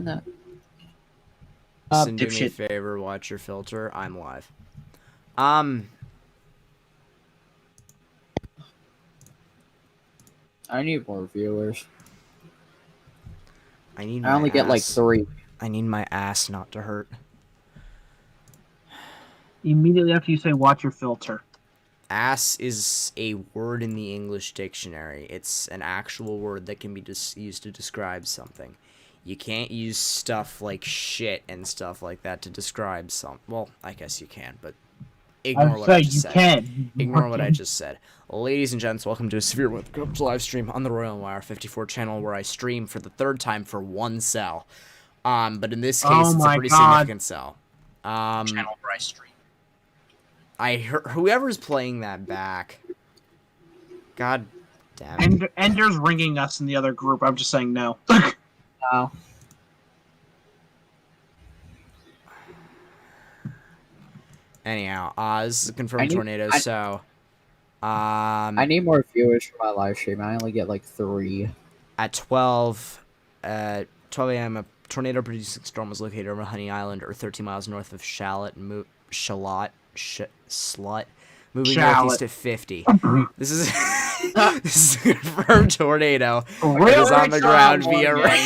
No. Listen, do me a Dipshit. favor, watch your filter. I'm live. I need more viewers. I need I my only get like ass. 3. I need my ass not to hurt. Immediately after you say watch your filter. Ass is a word in the English dictionary. It's an actual word that can be used to describe something. You can't use stuff like shit and stuff like that to describe Well, I guess you can, but ignore what I just said. Ignore what I just said. Ladies and gents, welcome to a severe live stream on the Royal Wire 54 channel where I stream for the 3rd time for 1 cell. But in this case, it's a pretty significant cell. Channel where I stream. I heard whoever's playing that back. God damn it. Ender's ringing us in the other group. I'm just saying no. No. Anyhow, this is a confirmed tornado, so I need more viewers for my live stream. I only get like 3. at 12 a.m. a tornado-producing storm was located over Honey Island, or 13 miles north of Slut, moving northeast at 50. This is this is a confirmed tornado. It is on the ground via radar.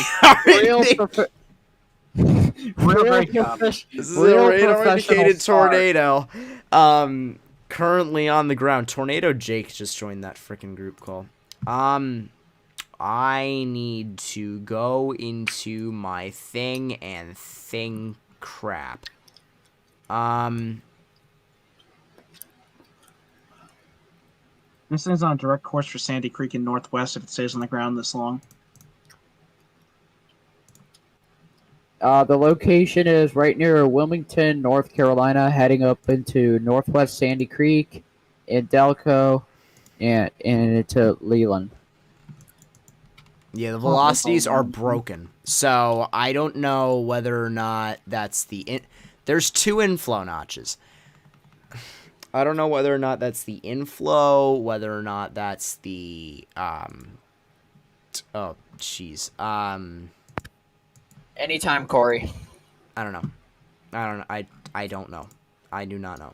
This is a radar-indicated tornado. Currently on the ground. Tornado Jake just joined that freaking group call. I need to go into my thing and thing crap. This is on a direct course for Sandy Creek in Northwest if it stays on the ground this long. The location is right near Wilmington, North Carolina, heading up into Northwest Sandy Creek, in Delco, and into Leland. Yeah, the velocities are broken. So I don't know whether or not that's the... There's 2 inflow notches. I don't know whether or not that's the inflow, whether or not that's the... Oh, jeez. Anytime, Corey. I don't know. I don't know. I do not know.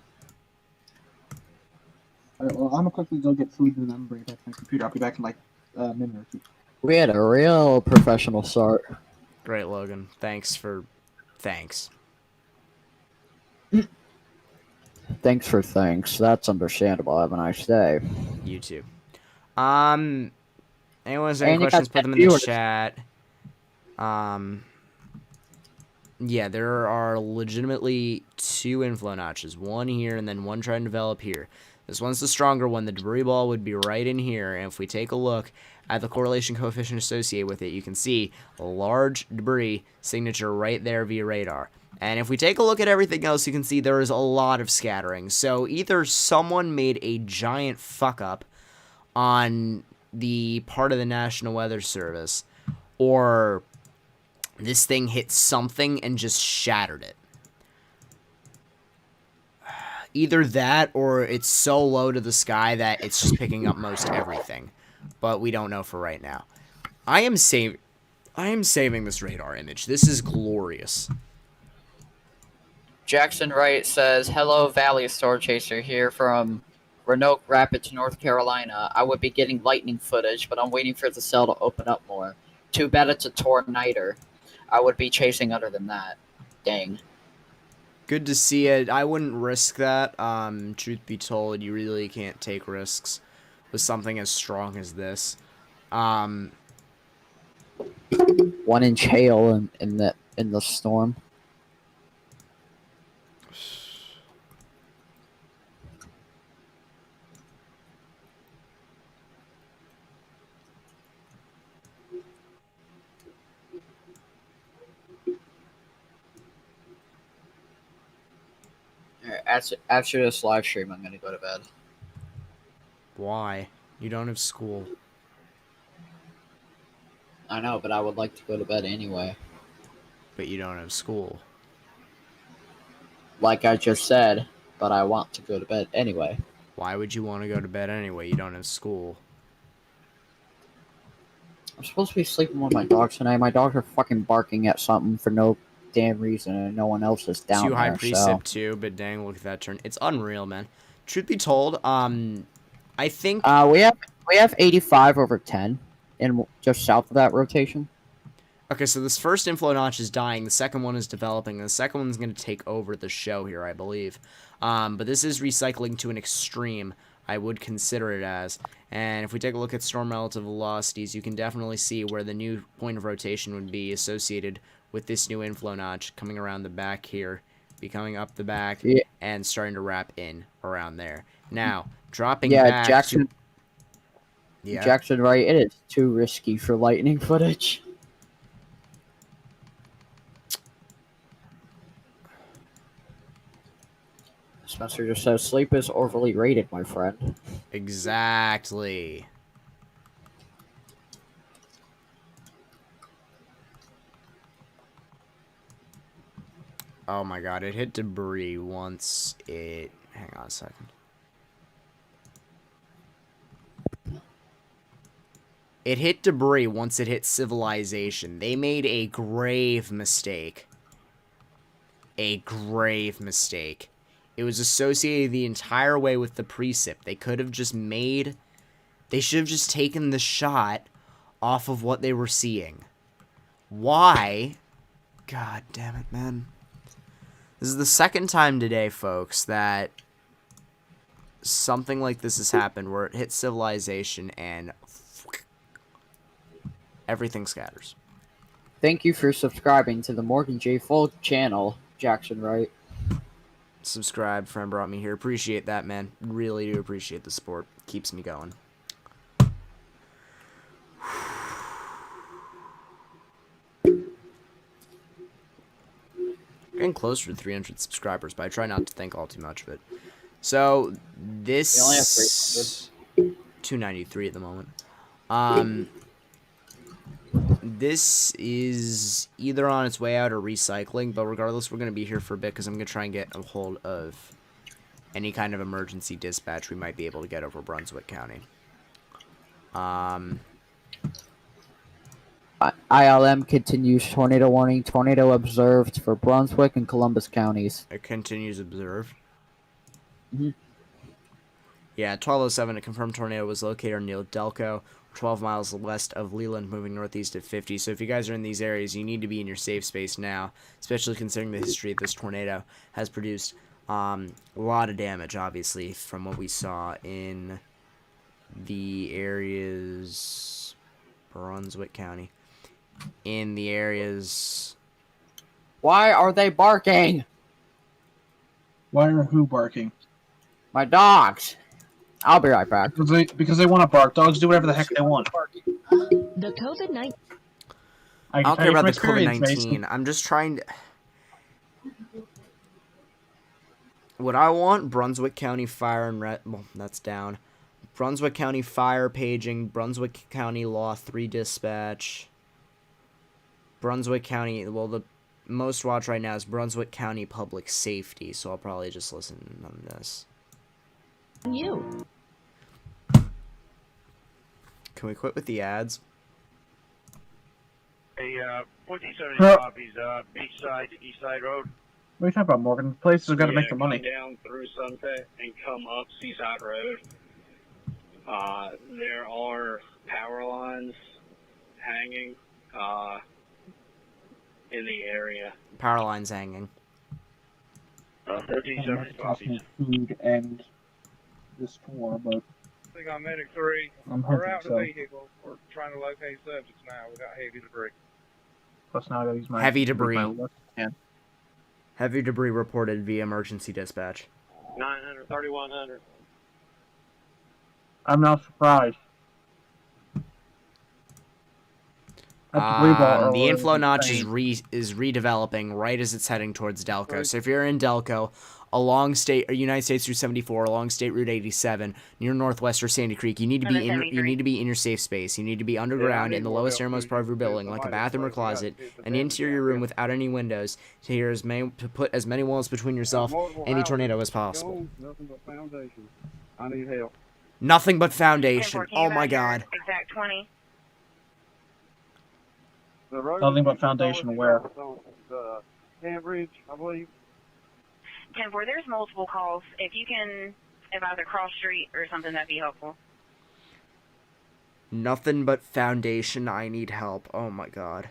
Alright, well, I'm gonna quickly go get food and then I'm bring it back to my computer. I'll be back in like a minute or 2. We had a real professional start. Great, Logan. Thanks. Thanks for thanks. That's understandable. Have a nice day. You too. Anyone has any And you questions, got put them in the chat. Yeah, there are legitimately 2 inflow notches. One here and then one trying to develop here. This one's the stronger one. The debris ball would be right in here. And if we take a look at the correlation coefficient associated with it, you can see a large debris signature right there via radar. And if we take a look at everything else, you can see there is a lot of scattering. So either someone made a giant fuck up on the part of the National Weather Service, or this thing hit something and just shattered it. Either that, or it's so low to the sky that it's just picking up most everything. But we don't know for right now. I am saving this radar image. This is glorious. Jackson Wright says, "Hello, Valley Store Chaser here from Roanoke Rapids, North Carolina. I would be getting lightning footage, but I'm waiting for the cell to open up more. Too bad it's a tornado. I would be chasing other than that. Dang." Good to see it. I wouldn't risk that. Truth be told, you really can't take risks with something as strong as this. 1-inch hail in the storm. After this live stream, I'm gonna go to bed. Why? You don't have school. I know, but I would like to go to bed anyway. But you don't have school. Like I just said, but I want to go to bed anyway. Why would you want to go to bed anyway? You don't have school. I'm supposed to be sleeping with my dogs tonight. My dogs are fucking barking at something for no damn reason, and no one else is down Too high there. precip So too, but dang, look at that turn. It's unreal, man. Truth be told, I think we have 85 over 10, in just south of that rotation. okay, so this first inflow notch is dying, the second one is developing, and the second one's going to take over the show here, I believe. But this is recycling to an extreme, I would consider it as. And if we take a look at storm relative velocities, you can definitely see where the new point of rotation would be associated with this new inflow notch coming around the back here, be coming up the back, Yeah. and starting to wrap in around there. Now, dropping Yeah, back Jackson. to... Yeah. Jackson, right? It is too risky for lightning footage. Spencer just says sleep is overly rated, my friend. Exactly. Oh my god, it hit debris once it... Hang on a second. It hit debris once it hit civilization. They made a grave mistake. A grave mistake. It was associated the entire way with the precip. They could have just made... They should have just taken the shot off of what they were seeing. Why? God damn it, man. This is the second time today, folks, that something like this has happened where it hits civilization and everything scatters. Thank you for subscribing to the Morgan J. Folk channel, Jackson, right? Subscribe, friend brought me here. Appreciate that, man. Really do appreciate the support. Keeps me going. Getting closer to 300 subscribers, but I try not to think all too much of it. So, this... We only have 300. 293 at the moment. This is either on its way out or recycling, but regardless, we're going to be here for a bit because I'm going to try and get a hold of any kind of emergency dispatch we might be able to get over Brunswick County. ILM continues tornado warning. Tornado observed for Brunswick and Columbus counties. It continues observed. Mm-hmm. Yeah, 1207, a confirmed tornado was located near Delco, 12 miles west of Leland, moving northeast at 50. So if you guys are in these areas, you need to be in your safe space now, especially considering the history of this tornado has produced a lot of damage, obviously, from what we saw in the areas... Brunswick County. In the areas... Why are they barking? Why are who barking? My dogs. I'll be right back. Because they want to bark. Dogs do whatever the heck they want. The COVID-19. I don't care about the COVID-19. I'm just trying to... What I want, Brunswick County Fire and... Well, that's down. Brunswick County Fire paging. Brunswick County Law 3 dispatch. Brunswick County... Well, the most watch right now is Brunswick County Public Safety, so I'll probably just listen on this. You. Can we quit with the ads? Hey, 1475 is Beachside, Eastside Road. What are you talking about, Morgan? Places have got to Yeah, make the money. Come down through Sunset and come up Seaside Road. There are power lines hanging in the area. Power lines hanging. 1375. Food and this tour, but I think on Medic 3, I'm we're hoping out so. the vehicle. We're trying to locate subjects now. We got heavy debris. Plus now I gotta use my Heavy debris. my left hand. Heavy debris reported via emergency dispatch. 900, 3100. I'm not surprised. The inflow notch is redeveloping right as it's heading towards Delco. So if you're in Delco, along United States Route 74, along State Route 87, near Northwest or Sandy Creek, you need to be in your safe space. You need to be underground in the lowest airmost part of your building, like a bathroom or closet, an interior room without any windows, to put as many walls between yourself and the tornado as possible. Nothing but foundation. I need help. Nothing but foundation. Oh my god. Exact 20. The road Nothing but is foundation where? So, the Cambridge, I believe. 10-4, there's multiple calls. If you can, if either cross street or something, that'd be helpful. Nothing but foundation. I need help. Oh my god.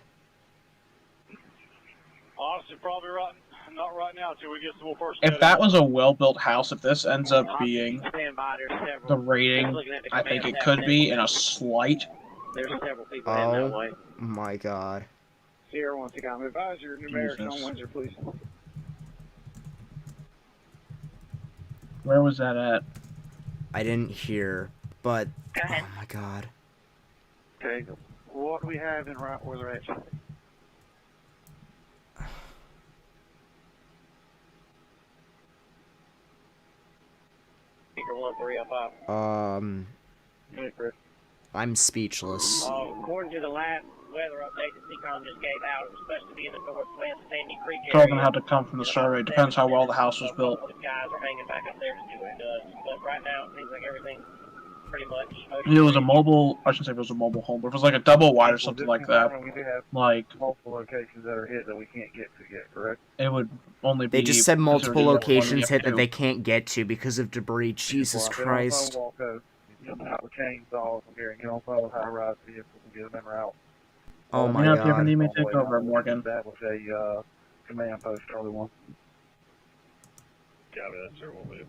Honestly, probably not right now until we get some more personnel. If that was a well-built house, if this ends up being Stand by, there's several. the rating I think it could be in a slight, There's several people in that way. Oh my god. Sierra wants to come. Advise your numerics Jesus. on Windsor, please. where was that at? I didn't hear, but Go ahead. oh my god. Okay. What do we have in right where they're at? Speaker 1305. Hey, Chris. I'm speechless. According to the last weather update that CCOM just gave out, it was supposed to be in the northwest Sandy Creek Told area. them how to come from the survey. Depends how well the house was built. The guys are hanging back up there to see what it does. But right now, it seems like everything's pretty much. If it was a mobile, I shouldn't say if it was a mobile home, but if it was like a double wide or something like that, We do have like multiple locations that are hit that we can't get to yet, correct? it would only be. They just said multiple considered a locations hit that 1-2. they can't get to because of debris. Jesus Well, Christ. Get on phone walk, jump out with chainsaws from here and get on phone with high-rise vehicles and get them in route. Oh You my know, if you ever god. need me to take over, Morgan. That was a command post, Charlie 1. Copy that, sir. We'll move.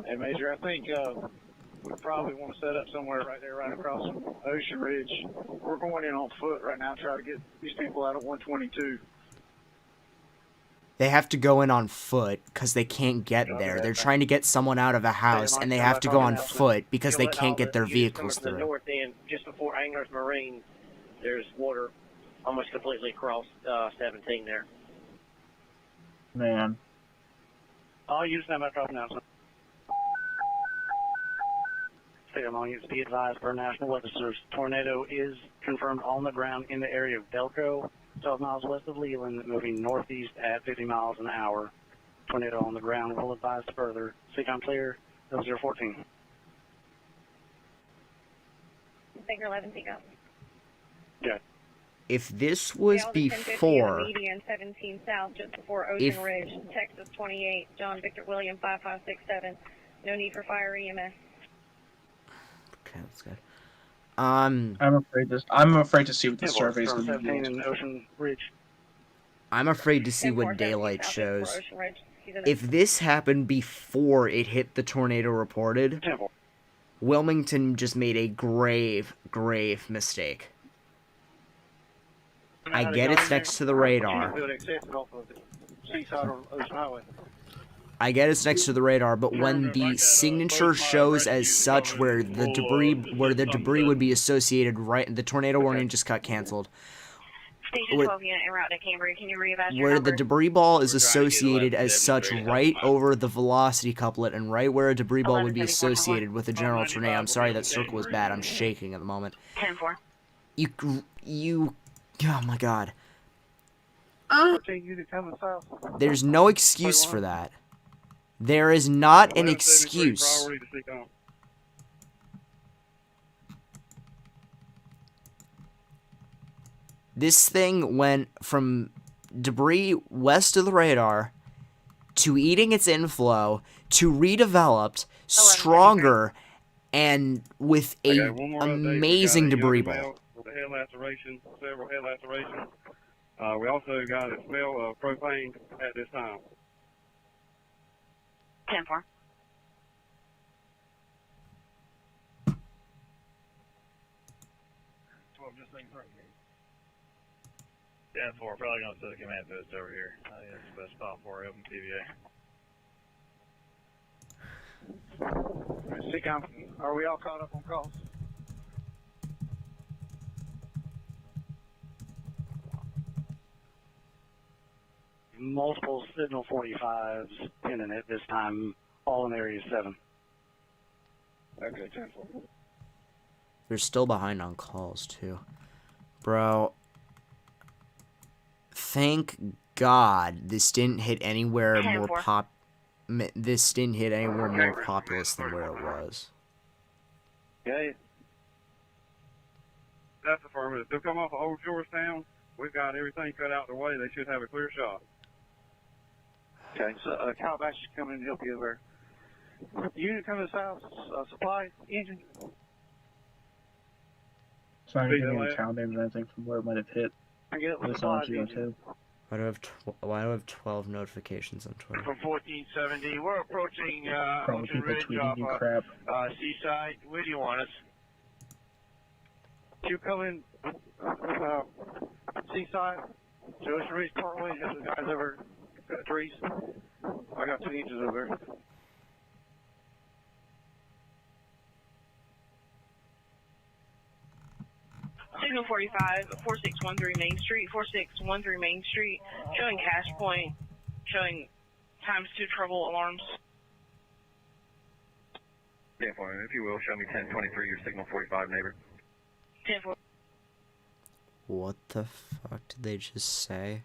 Hey, Major, I think we probably want to set up somewhere right there, right across from Ocean Ridge. We're going in on foot right now, try to get these people out of 122. They have to go in on foot because they can't get there. They're trying to get someone out of a house and they have to go on foot because they can't get their vehicles To the through. north end, just before Anglers Marine, there's water almost completely across 17 there. Man, I'll use them after announcement. State of Long, be advised per National Weather Service. Tornado is confirmed on the ground in the area of Delco, 12 miles west of Leland, moving northeast at 50 miles an hour. Tornado on the ground. Will advise further. CCOM clear, 0014. Figure 11, pick up. If this was before, Median 17 South, just before Ocean Ridge, Texas 28, John Victor William 5567. No need for fire EMS. okay, that's good. I'm afraid to see what the survey's going to 17 be. in Ocean Ridge. I'm afraid to see 10-4, what 17 daylight South, shows. before Ocean Ridge. He's in If this happened before it hit the tornado reported, Temple. Wilmington just made a grave, grave mistake. I get it's next to the radar. I get it's next to the radar, but when the signature shows as such where the debris would be associated, right, the tornado warning just got canceled. Station Where- 12 unit en route to Cambridge. Can you readvise your Where number? the debris ball is associated as such right over the velocity couplet and right where a debris ball would be associated with a general tornado. I'm sorry that circle was bad. I'm shaking at the moment. 10-4. Oh my god. 14 unit coming south. There's no excuse for that. There is not an excuse. Priority to CCOM. This thing went from debris west of the radar to eating its inflow to redeveloped, stronger, and with Okay, a one more update. amazing We got a debris young ball. male with a head laceration, several head lacerations. We also got a smell of propane at this time. 10-4. Yeah, 4, probably going to set a command post over here. I think that's the best spot for open TVA. CCOM, are we all caught up on calls? Multiple signal 45s pinning it this time, all in area 7. Okay, 10-4. They're still behind on calls, too. Bro. Thank God, this didn't hit anywhere more 10-4. This didn't hit anywhere more populous than where it was. Okay. That's affirmative. They'll come off of Old Georgetown. We've got everything cut out the way. They should have a clear shot. Okay, so Calabash is coming to help you over. Unit coming to south, supply, engine. So I Speak didn't to get any that. town names or anything from where it might have hit. I get up with This on supplies, engine. GO2. Why do I have 12 notifications on Twitter? From 1470, we're approaching Probably Ocean people Ridge tweeting off you crap. Seaside. Where do you want us? You coming seaside, to Ocean Ridge Parkway, just the guys over trees. I got 2 engines over there. Signal 45, 4613 Main Street, 4613 Main Street, showing cash point, showing times 2 trouble alarms. Yeah, if you will, show me 1023, your signal 45 neighbor. 10-4. What the fuck did they just say?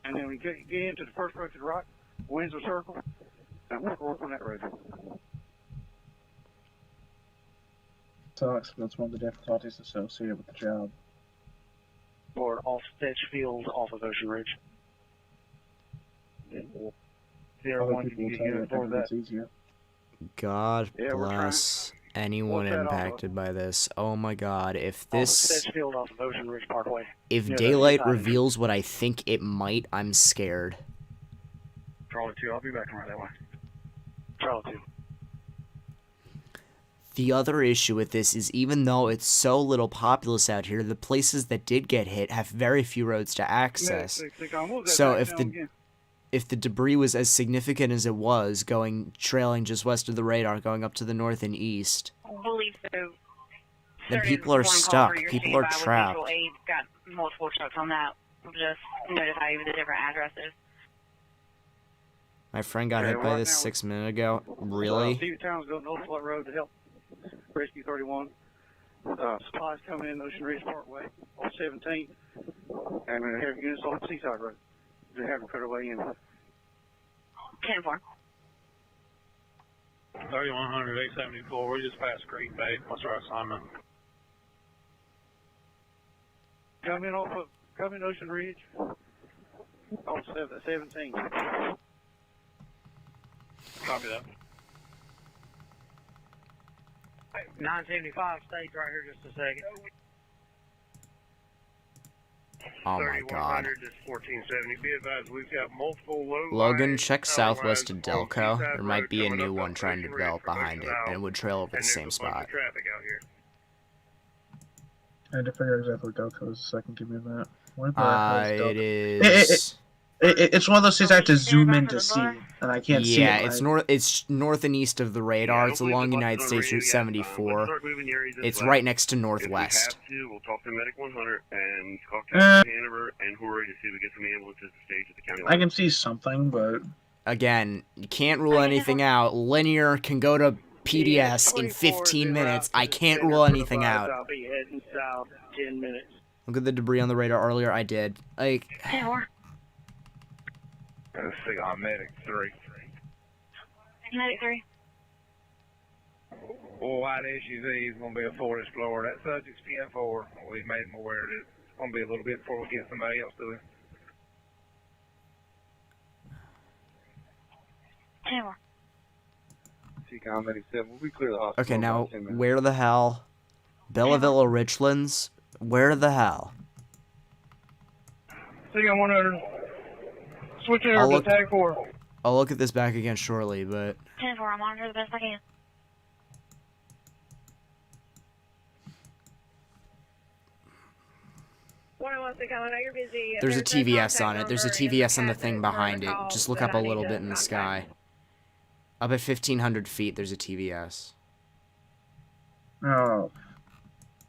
And then we get into the first road to the right, Windsor Circle, and we'll work on that road. Sucks, but that's one of the difficulties associated with the job. Or off Sedgefield, off of Ocean Ridge. Other One, people will you tell you can it afford that. it's easier. God Yeah, we're bless anyone What's that off of? impacted by this. Oh my God, if Off this... Sedgefield, off of Ocean Ridge Parkway. If Yeah, daylight that's reveals what I think it might, I'm scared. Charlie 2, I'll be back right that way. Charlie 2. The other issue with this is even though it's so little populous out here, the places that did get hit have very few roads to access. So if the debris was as significant as it was, trailing just west of the radar, going up to the north and east, I believe so. then people are stuck. People are trapped. Got multiple trucks on that. Just notify you the different addresses. My friend got hit by this 6 minutes ago. Really? Steve Towns going North Flat Road to help Rescue 31. Supplies coming in Ocean Ridge Parkway on 17. And we have units on Seaside Road. They have them cut away in. 10-4. 3100, 874. We're just past Creek Bay. What's our assignment? Come in Ocean Ridge on 17. Copy that. 975 stays right here just a second. Oh my God. 1470. Be advised, we've got multiple low Logan, check southwest to Delco. There might be a new one trying to develop behind it, and it would trail over the same spot. Traffic out here. I had to figure out exactly where Delco is so I can give you that. Where the hell It Delco? is... It's one of those things I have to zoom in to see, and I can't see it. Yeah, it's north and east of the radar. It's along United States Route 74. It's right next to Northwest. We'll talk to Medic 100 and talk to Hanover and Horry to see if we get some ambulances to stage at the county line. I can see something, but Again, you can't rule anything out. Linear can go to PDS in 15 minutes. I can't rule anything out. I'll be heading south 10 minutes. Look at the debris on the radar earlier. I did. Like... 10-4. Let's see on Medic 3. Medic 3. White SUV is going to be a Ford Explorer. That subject's PN4. We've made him aware of it. It's going to be a little bit before we get somebody else to it. 10-4. CCOM Medic 7. We'll be clear the hospital. Okay, in now, about 10 minutes. where the hell? Bella Villa Richlands? Where the hell? CCOM 100. Switch I'll over look- to tag 4. I'll look at this back again shortly, but... 10-4. I'll monitor the best I can. There's a TVS on it. There's a TVS on the thing behind it. Just look up a little bit in the sky. Up at 1,500 feet, there's a TVS. oh,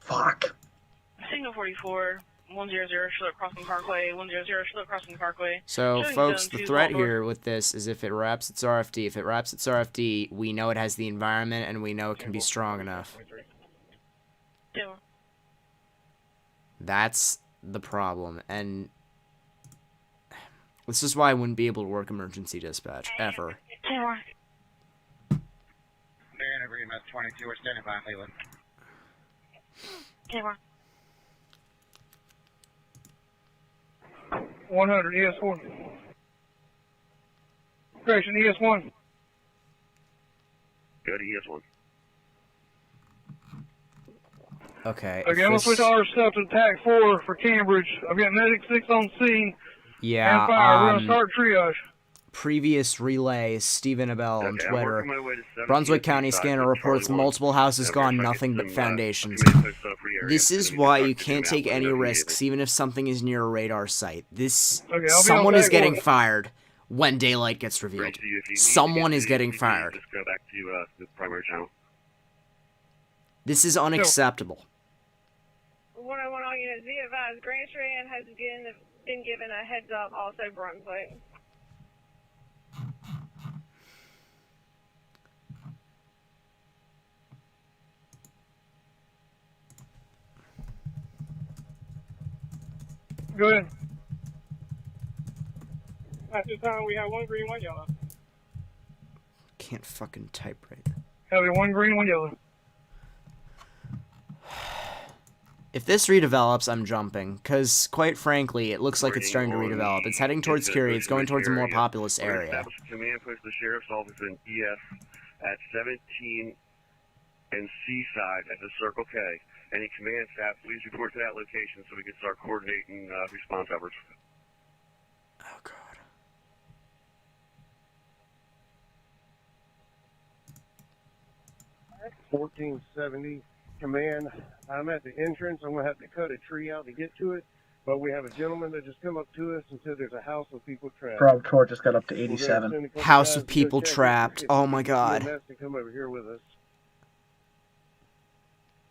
fuck. Signal 44. 100 Charlotte Crossing Parkway. 100 Charlotte Crossing Parkway. So, Showing folks, zone the 2 threat Waldorf. here with this is if it wraps its RFD. If it wraps its RFD, we know it has the environment, and we know it can be strong enough. 10-4. That's the problem. And This is why I wouldn't be able to work emergency dispatch, ever. 10-4. Baron agreement 22, we're standing by, Leland. 10-4. 100 ES1. Correction, ES1. Go to ES1. Okay. Okay, I'm gonna switch all our stuff to TAC 4 for Cambridge. I've got Medic 6 on scene Yeah, and fire. We're gonna start triage. previous relay, Stephen Abel on Okay, I'm Twitter. working my way to 17 Brunswick County side, scanner so reports Charlie 1. multiple houses Now, gone, if I get nothing but some, foundations. command post up for the area, This is then we can why start you to can't zoom take out any immediately. risks, even if something is near a radar site. This Okay, I'll be someone on is TAC getting 1. fired when daylight gets revealed. Great, so if you need to Someone get is to getting the fired. Just go back to the primary channel. This is unacceptable. 101 all units, be advised, Grand Strand has been given a heads up, also Brunswick. Go ahead. At this time, we have 1 green, 1 yellow. Can't fucking type right. Have 1 green, 1 yellow. If this redevelops, I'm jumping, because, quite frankly, it looks like it's starting to Bringing on redevelop. It's heading towards Curie, it's going towards a more populous We're gonna area. establish a command post of the Sheriff's Office in EF at 17 and Seaside at the Circle K. Any command staff, please report to that location so we can start coordinating response efforts. Oh, God. 1470 command. I'm at the entrance. I'm going to have to cut a tree out to get to it. But we have a gentleman that just come up to us and said there's a house with people trapped. Bravo Tor just got up to We're gonna 87. send a couple House guys of to go people check it. trapped. If Oh my God. EMS to come over here with us.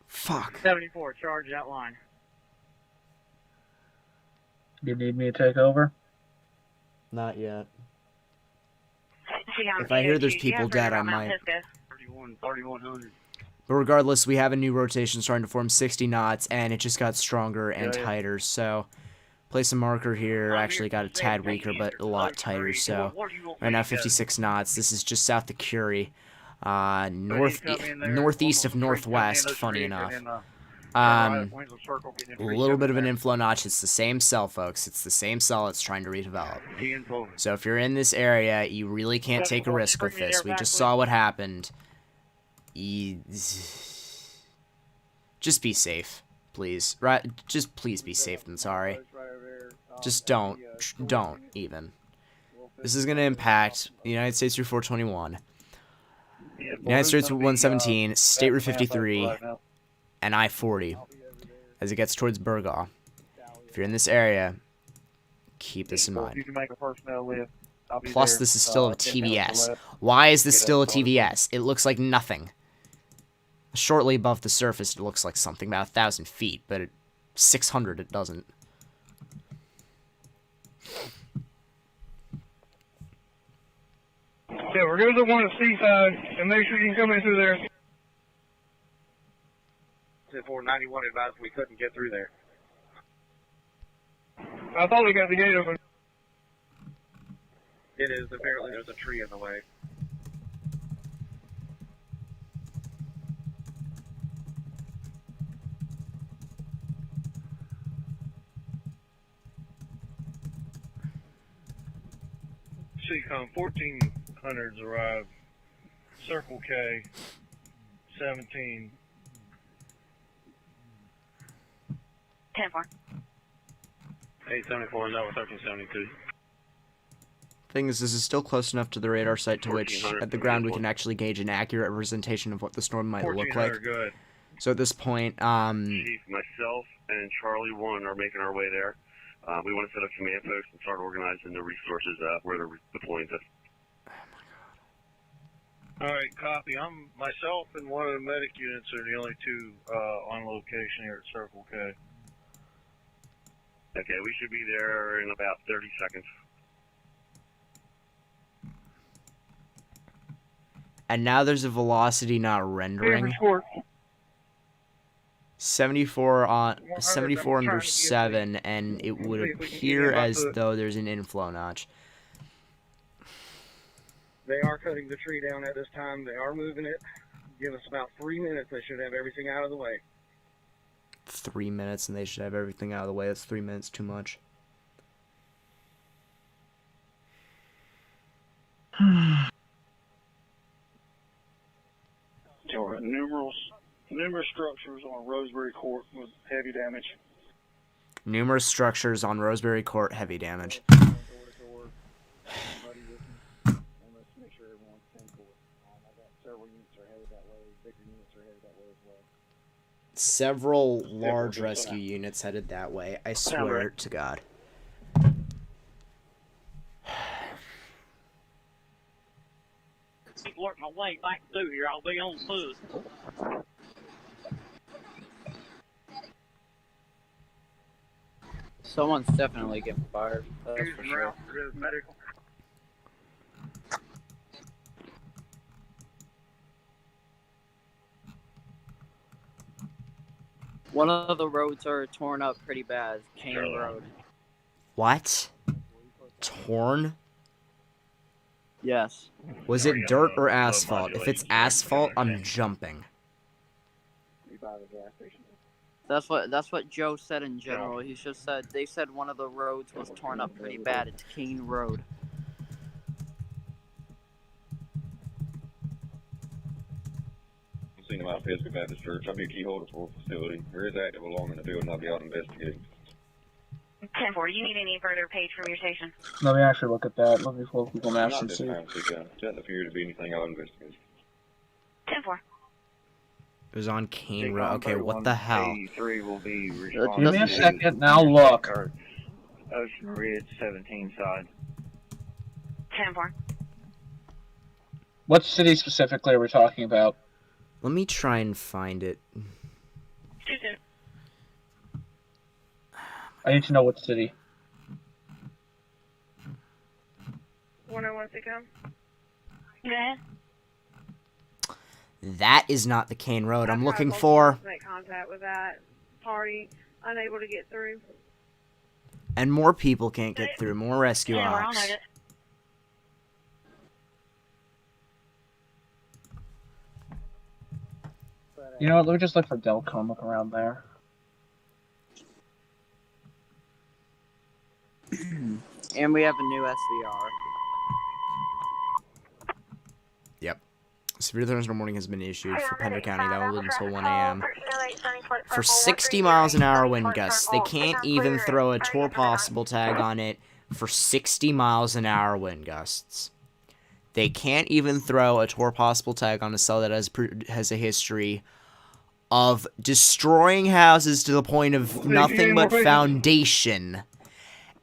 Fuck. 74, charge that line. You need me to take over? Not yet. If I hear there's people dead, I might. 3100. But regardless, we have a new rotation starting to form 60 knots, and it just got stronger and Yeah. tighter, so... Place a marker here, actually got a tad weaker, but a lot tighter, so... Right now, 56 knots. This is just south of Curie. Northeast of Northwest, funny enough. A little bit of an inflow notch. It's the same cell, folks. It's the same cell it's trying to redevelop. So if you're in this area, you really can't take a risk with this. We just saw what happened. Just be safe, please. Right? Just please be safe. I'm sorry. Just don't even. This is gonna impact the United States Route 421, United States Route 117, State Route 53, and I-40 as it gets towards Burgaw. If you're in this area, keep this in mind. Plus, this is still a TVS. Why is this still a TVS? It looks like nothing. Shortly above the surface, it looks like something about 1,000 feet, but at 600, it doesn't. Yeah, we're going to the one at Seaside, and make sure you can come in through there. 491 advised we couldn't get through there. I thought we got the gate open. It is. Apparently there's a tree in the way. CCOM 1400s arrived. Circle K, 17. 10-4. 874 is over 1372. Thing is, this is still close enough to the radar site to which, at the ground, we can actually gauge an accurate representation of what the storm might look like. Good. So at this point, Chief, myself, and Charlie 1 are making our way there. We want to set up command posts and start organizing the resources where they're deploying this. All right, copy. I'm myself and one of the medic units are the only two on location here at Circle K. Okay, we should be there in about 30 seconds. and now there's a velocity not rendering. 74 under 7, and it would appear as though there's an inflow notch. They are cutting the tree down at this time. They are moving it. Give us about 3 minutes. They should have everything out of the way. 3 minutes, and they should have everything out of the way. That's 3 minutes too much. Numerous structures on Roseberry Court with heavy damage. Numerous structures on Roseberry Court, heavy damage. Several large rescue units headed that way. I swear to God. Work my way back through here. I'll be on foot. Someone's definitely getting fired. That's for sure. Medical. One of the roads are torn up pretty bad. Kane Road. What? Torn? Yes. Was it dirt or asphalt? If it's asphalt, I'm jumping. That's what Joe said in general. He just said they said one of the roads was torn up pretty bad. It's Kane Road. I'm seeing about Episcopal Baptist Church. I'll be a key holder for the facility. There is active along in the building. I'll be out investigating. 10-4, do you need any further page from your station? Let me actually look at that. Let me pull Google Maps Not and this see. time, doesn't appear to be anything I'll investigate. 10-4. It was on Kane Road. Okay, what the hell? Will be Give me a second and I'll look. Ocean Ridge 17 side. 10-4. What city specifically are we talking about? Let me try and find it. I need to know what city. 101 to come. Yeah. That is not the Kane Road I'm looking for. Make contact with that party, unable to get through. And more people can't get through. More rescue ops. You know what? Let me just look for Delco and look around there. And we have a new SVR. Yep. Severe thunderstorm warning has been issued for Pender County. That will until 1 a.m. For 60 miles an hour wind gusts. They can't even throw a tour possible tag on it for 60 miles an hour wind gusts. They can't even throw a tour possible tag on a cell that has a history of destroying houses to the point of nothing but foundation.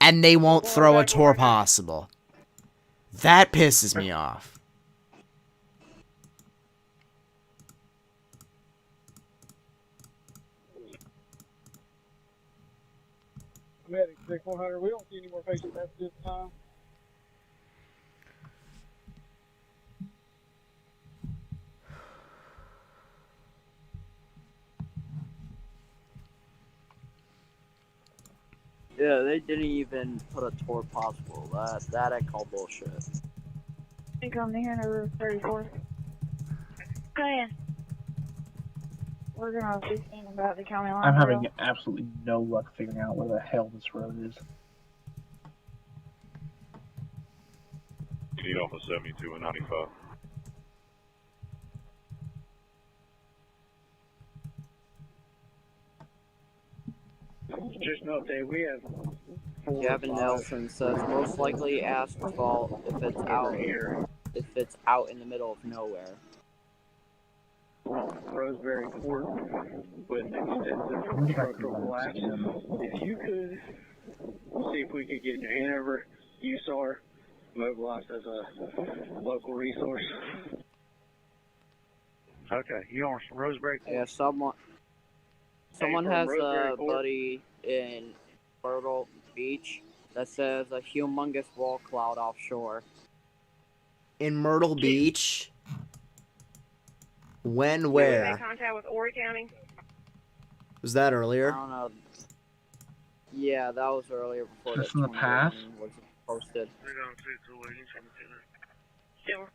And they won't throw a tour possible. That pisses me off. Medic 6100, we don't see any more patients at this time. Yeah, they didn't even put a tour possible. That I call bullshit. You come to here number 34. Go ahead. We're gonna be seeing about the county line. I'm having absolutely no luck figuring out where the hell this road is. You need off of 72 and 95. Just an update, we have Gavin Nelson says most likely asphalt if it's out in the middle of nowhere. Roseberry Court with extensive structural collapse. If you could see if we could get your Hanover USAR mobilized as a local resource. Okay, you on Roseberry Court? Yeah, someone has a buddy in Myrtle Beach that says a humongous wall cloud offshore. In Myrtle Beach? When, Make where? contact with Horry County. Was that I earlier? don't know. Yeah, that was earlier before Just that in the tornado past? warning was posted. Still.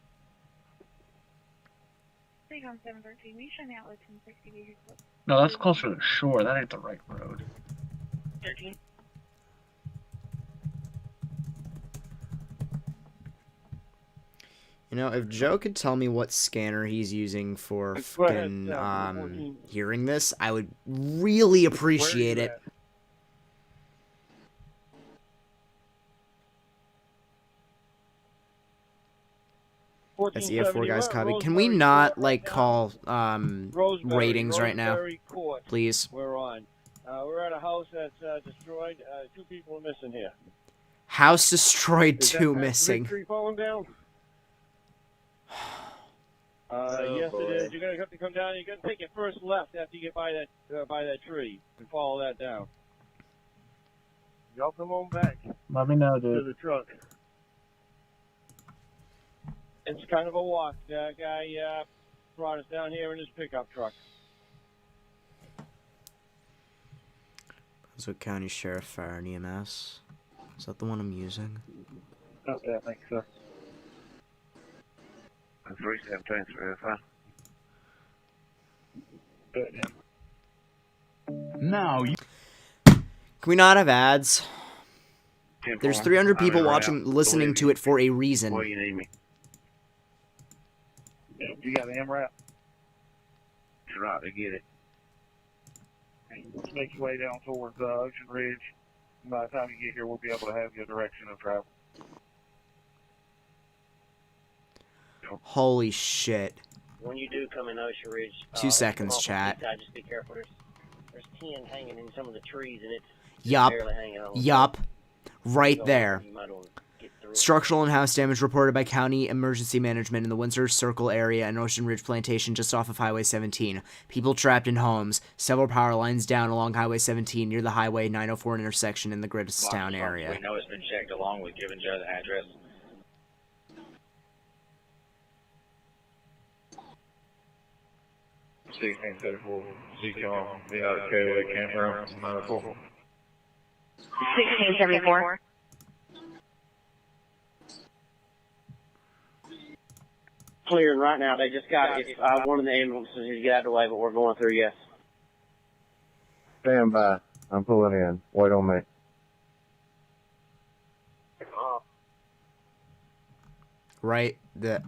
No, that's closer to the shore. That ain't the right road. 13. You know, if Joe could tell me what scanner he's using for Go ahead, fucking 14. hearing this, I would really appreciate it. That's EF4 guys copy. Can we not like call ratings right now? Court, Please. we're on. We're at a house that's destroyed. 2 people are missing here. House destroyed, Is that 2 past the missing. big tree falling down? Yes, boy. it is. You're gonna have to come down. You're gonna take your first left after you get by that tree and follow that down. Y'all come on back Let me know, to dude. the truck. It's kind of a walk. That guy brought us down here in his pickup truck. Brunswick County Sheriff Fire and EMS. Is that the one I'm using? Okay, I think so. 317 305. Now you. Can we not have ads? 10-4. There's 300 people I'm en watching, route. listening Believe to me. it for a reason. Where you need me? You got an MRAP? That's right, I get it. Let's make your way down towards Ocean Ridge. By the time you get here, we'll be able to have your direction of travel. Holy shit. When you do come in Ocean Ridge, 2 seconds, come off chat. the side, just be careful. There's 10 hanging in some of the trees, and it's Yup. barely hanging on. Yup. Right there. You might wanna get through it. Structural and house damage reported by County Emergency Management in the Windsor Circle area and Ocean Ridge Plantation just off of Highway 17. People trapped in homes. Several power lines down along Highway 17 near the Highway 904 intersection in the Grittstown area. We know it's been checked along with giving Joe the address. ZCOM, the out of KOA campground, 904. 1674. Clearing right now. They just got it. One of the ambulances to get out of the way, but we're going through, yes. Stand by. I'm pulling in. Wait on me. Right. The.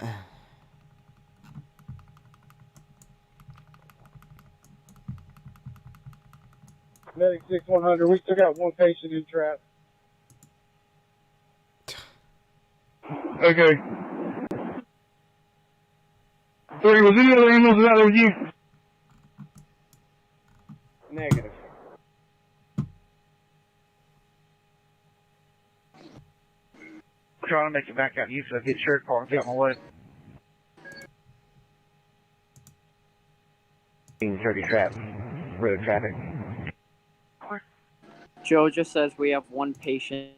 Medic 6100, we still got 1 patient in trap. Okay. 3, was any other ambulances out there with you? Negative. Trying to make it back out. You said hit shirt car and get my way. 30 trap. Road traffic. Joe just says we have 1 patient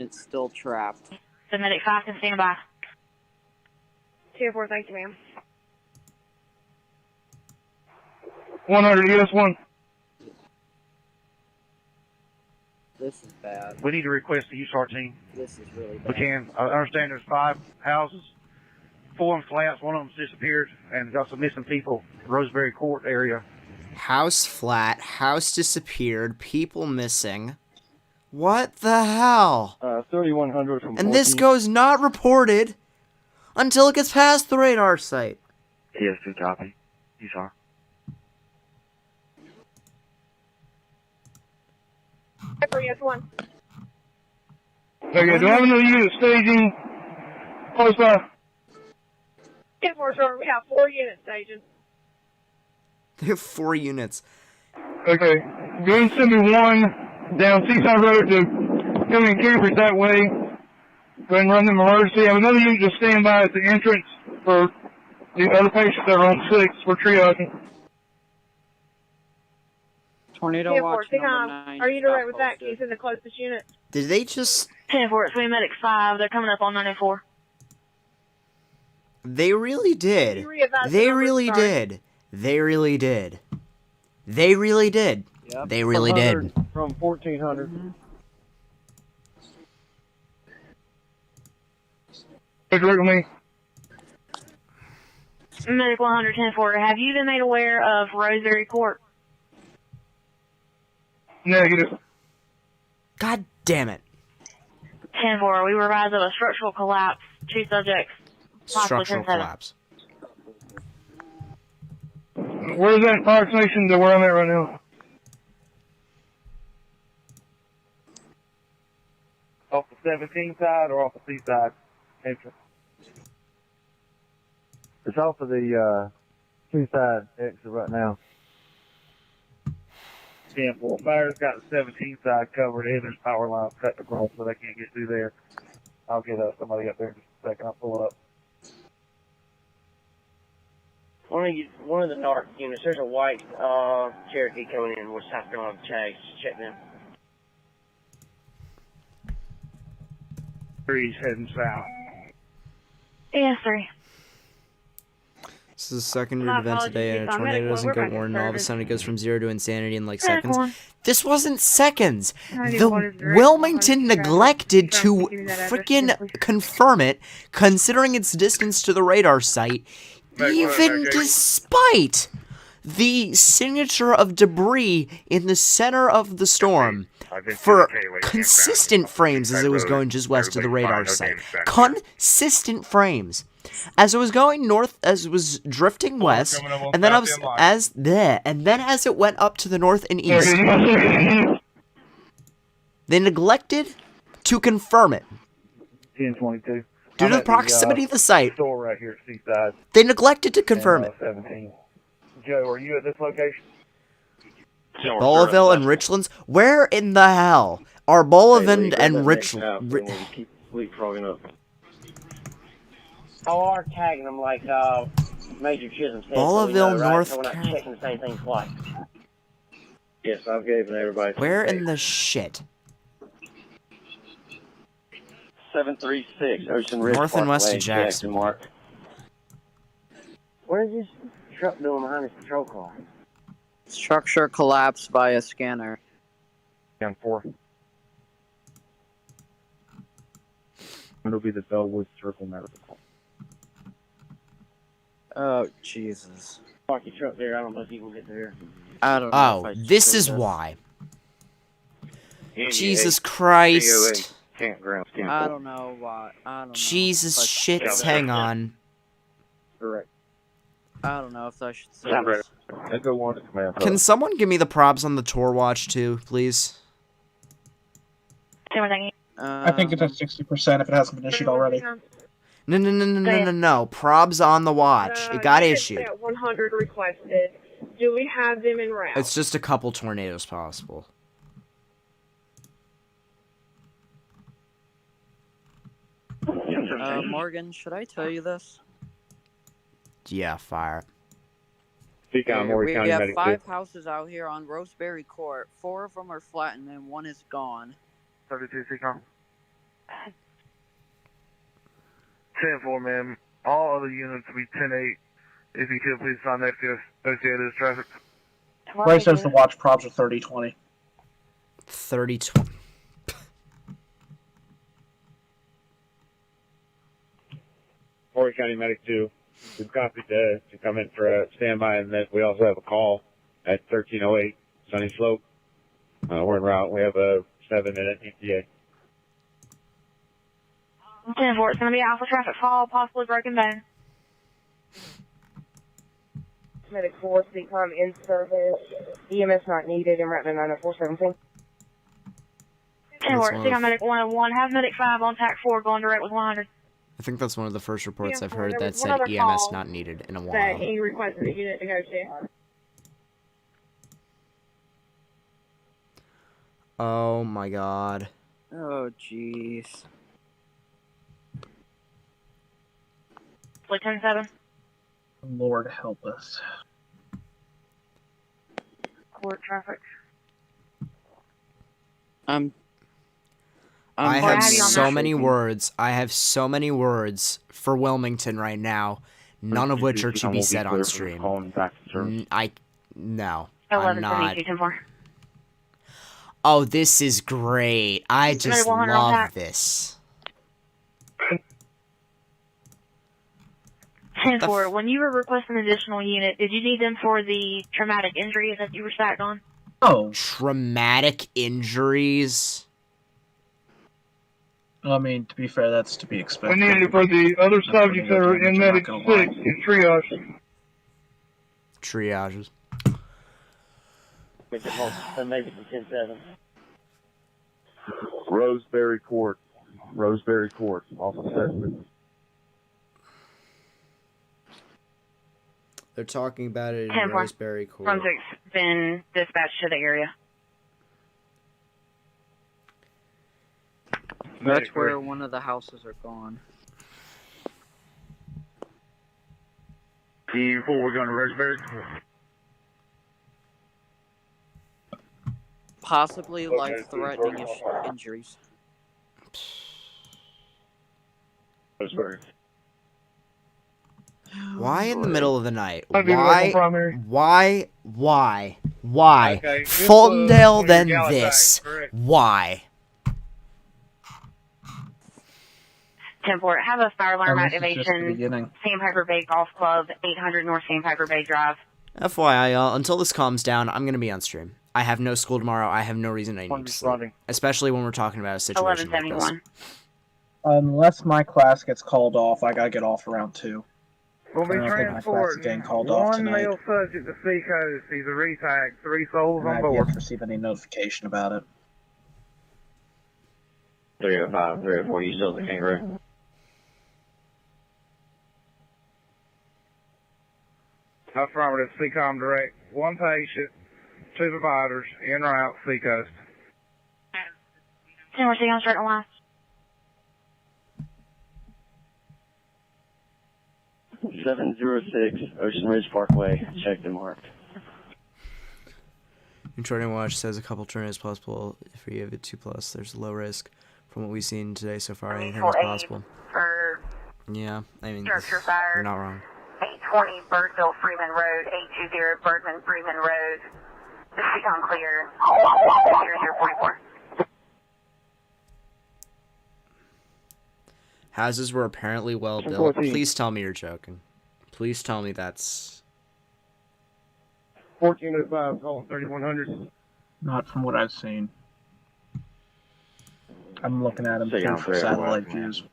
still trapped. The medic 5 can stand by. 2-4, thank you, ma'am. 100 ES1. This is bad. We need to request the USAR team. This is really bad. We can. I understand there's 5 houses. 4 of them collapsed. 1 of them's disappeared. And got some missing people. Roseberry Court area. House flat. House disappeared. People missing. What the hell? 3100 from And this 14. goes not reported until it gets past the radar site. ES2 copy. USAR. ES1. Okay, do I have another unit staging close by? 10-4, sir, we have 4 units staging. They have 4 units. Okay, go and send me 1 down Seaside Road to Killian Campers that way. Go ahead and run them emergency. I have another unit just stand by at the entrance for the other patients that are on 6 for triaging. Tornado 10-4, watch stick number on. 9. Are you direct with that? posted. Can you send the closest unit? Did they just... 10-4, it's medic 5. They're coming up on 904. They really did. You readvise the They numbers, really sorry. did. They really did. They really did. Yep. They really did. From 1400. Take a look at me. Medic 110-4, have you been made aware of Roseberry Court? Negative. God damn it. 10-4, we were advised of a structural collapse. 2 subjects. Possibly Structural 10-7. collapse. Where's that approximation to where I'm at right now? Off the 17 side or off the C side entrance? It's off of the 2 side exit right now. 10-4. Fire's got the 17 side covered in. There's power lines cut across so they can't get through there. I'll get somebody up there in just a second. I'll pull up. One of the dark units, there's a white Cherokee coming in with South Carolina tags. Check them. 3's heading south. EF3. This is a secondary event today, and a tornado doesn't go warning. All of a sudden, it goes from 0 to insanity in like seconds. This wasn't seconds. The Wilmington neglected to freaking confirm it, considering its distance to the radar site, even despite the signature of debris in the center of the storm for consistent frames as it was going just west of the radar site. Consistent frames. As it was going north, as it was drifting west, and then as it went up to the north and east, they neglected to confirm it. 1022. Due to the proximity of the site, Store right here at Seaside. they neglected to confirm it. 17. Joe, are you at this location? Boliville and Richlands? Where in the hell are Boliville and Richlands? Keep leapfrogging up. Oh, are tagging them like Major Chisholm said. Boliville, so we know, right? North So we're not Carolina. checking the same thing twice. Yes, I've given everybody. Where in the shit? 736 Ocean Ridge North and west of Parkway, Jackson. Mark. What is this truck doing behind this patrol car? Structure collapsed by a scanner. Down 4. It'll be the Bellwood Circle Medical Call. Oh, Jesus. Park your truck there. I don't know if you can get there. I don't know. Oh, if I this should is do why. NDA, Jesus Christ. Campground. I don't know why. I don't know. Jesus if I should shits, say hang this. on. Correct. I don't know if I should say Sound this. Echo 1 to command post. Can someone give me the probs on the Tor watch too, please? I think it's at 60% if it hasn't been issued already. No. Probs on the watch. It got issued. 100 requested. Do we have them in route? It's just a couple tornadoes possible. Morgan, should I tell you this? Yeah, fire. We have 5 houses out here on Roseberry Court. 4 of them are flattened and 1 is gone. 32 Seacom. 10-4, ma'am. All other units will be 10-8. If you could, please sign next to us. Associated traffic. Ray says the watch probs are 3020. 30-20. Horry County Medic 2. We've copied to come in for a standby, and then we also have a call at 1308 Sunny Slope. We're en route. We have a 7-minute ETA. 10-4, it's going to be alpha traffic fall, possibly broken bone. Medic 4, CCOM in service. EMS not needed, and route 90417. 10-4, CCOM Medic 101, have Medic 5 on TAC 4 going direct with 100. I think that's one of the first reports Yeah, I've heard there that was one said other EMS call not needed in a That while. he requested a unit to go to. Oh my god. Oh, jeez. Split 10-7. Lord help us. Court traffic. I have so many words. I have so many words for Wilmington right now, none of which are to be said on stream. No, I'm not. 1172, 10-4. Oh, this is great. I just 100 on love that. this. 10-4, when you were requesting an additional unit, did you need them for the traumatic injuries that you were stacked on? Oh. Traumatic injuries? I mean, to be fair, that's to be expected. We need it for the other subjects that are in Medic 6 in triage. Triages. Make it 10-7. Roseberry Court. Roseberry Court. Off assessment. They're talking about it in 10-4. Roseberry Court. 1-6 been dispatched to the area. That's where one of the houses are gone. E4, we're going to Roseberry Court. Possibly life-threatening injuries. Roseberry. Why in the middle of the night? Might be local primary. Why? Okay, Fultondale this was than one of your this? Galaxy, correct? Why? 10-4, have a fire alarm this is just the activation. beginning. Sandpiper Bay Golf Club, 800 North Sandpiper Bay Drive. FYI, y'all, until this calms down, I'm going to be on stream. I have no school tomorrow. I have no reason I need to sleep. Especially when we're talking about a situation like this. 1171. Unless my class gets called off, I gotta get off around 2. We'll be I don't think my class is transporting getting called off one tonight. male subject to Seacoast. He's a retag. 3 souls And on I've board. yet to receive any notification about it. 305, 304, you still the Kangaroo? Affirmative, CCOM direct. 1 patient, 2 providers, en route, Seacoast. 10-4, stay on straight line. 706 Ocean Ridge Parkway, checked and marked. Jordan Watch says a couple tornadoes possible. If we have a 2+, there's low risk. From what we've seen today so far, anything is possible. For Yeah, I mean, structure fire. you're not wrong. 820 Birdville Freeman Road, 820 Birdman Freeman Road. The CCOM clear. 0044. Houses were apparently well built. 14. Please tell me you're joking. Please tell me that's... 1405, call 3100. Not from what I've seen. I'm looking at them Stay on through there, satellite man. views.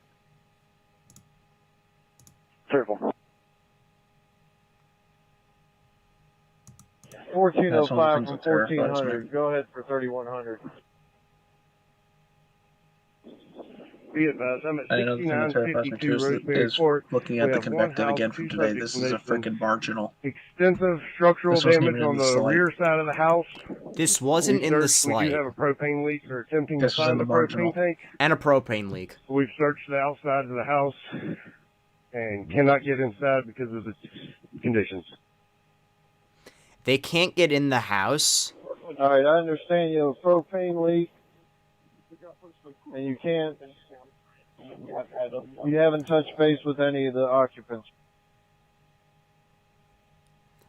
Triple. 1405 That's from one of the things that terrifies 1400. Go ahead for 3100. Be advised, I'm at Another thing that terrifies me too 6952 is, Roseberry Court. looking We at the have one convective house, again 2 from today. subjects This is a missing. freaking marginal. Extensive structural This wasn't damage even in on the the slide. rear side of the house. This wasn't in the We slide. do have a propane leak. We're attempting This to was in find the the marginal. propane tank. And a propane leak. We've searched the outside of the house and cannot get inside because of the conditions. They can't get in the house. All right, I understand you have a propane leak, and you can't. You haven't touched base with any of the occupants.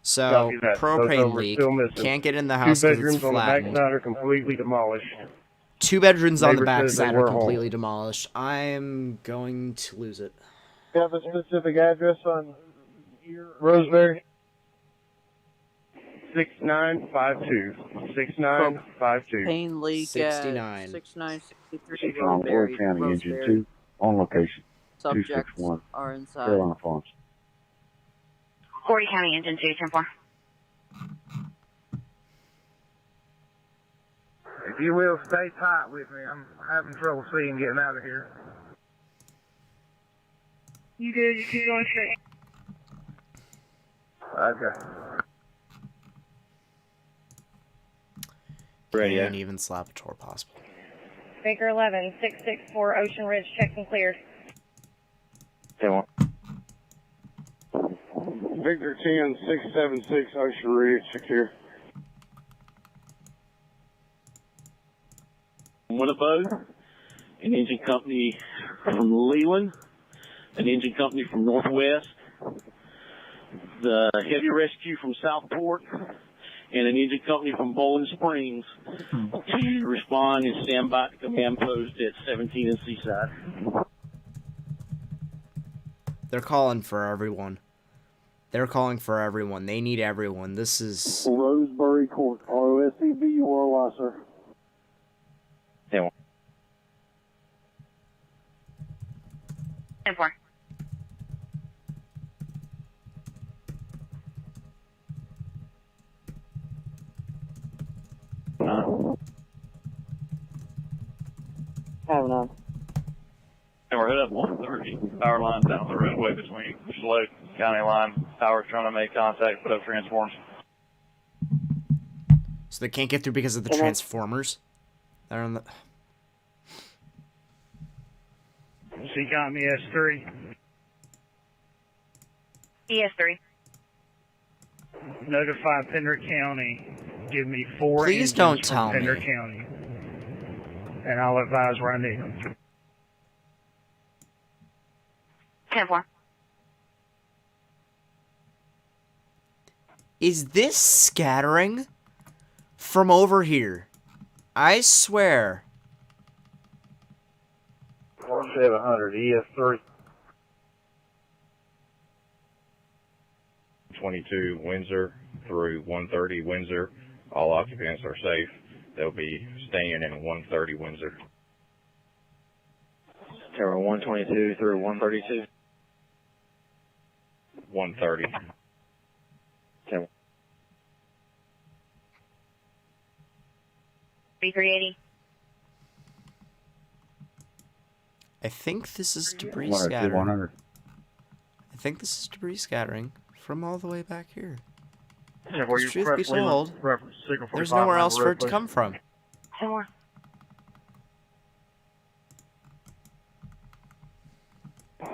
So, Copy that. Those propane over leak, still missing. can't get in the 2 house because it's bedrooms on the flattened. backside are completely demolished. 2 bedrooms on the Neighbor says they backside are were home. completely demolished. I'm going to lose it. You have a specific address on Roseberry? 6952. 6952. Pain leak 69. at 6963 On Roseberry. Ford County Engine Roseberry. 2, on location. Subjects 261, are inside. Carolina Farms. 40 County Engine 2, 10-4. If you will, stay tight with me. I'm having trouble seeing getting out of here. You good? You keep going straight. Okay. Ready, And even slap a tour possible. Baker 11, 664 Ocean Ridge, checked and cleared. Victor 10, 676 Ocean Ridge, secure. Winnebago, an engine company from Leland, an engine company from Northwest, the heavy rescue from Southport, and an engine company from Bowling Springs. Respond and stand by at the command post at 17 and Seaside. They're calling for everyone. They're calling for everyone. They need everyone. This is... Rosebury Court, ROSCBURY, sir. Yeah. 10-4. No. And we're headed up 130. Power line down the roadway between Sloat County line. Power's trying to make contact, put up transformers. So they can't get through because of the transformers? They're on the... CCOM ES3. ES3. Notify Pender County. Give me 4 Please engines don't from tell Pender me. County. And I'll advise where I need them. 10-4. Is this scattering from over here? I swear. 1700 EF3. 22 Windsor through 130 Windsor. All occupants are safe. They'll be staying in 130 Windsor. Tower 122 through 132. 130. Okay. B380. I think this is debris 102, scattering. 100. I think this is debris scattering from all the way back here. Yeah, where you Truth be press Leland, told, reference signal there's 45 nowhere on else the for road, it to please. come from. 10-4.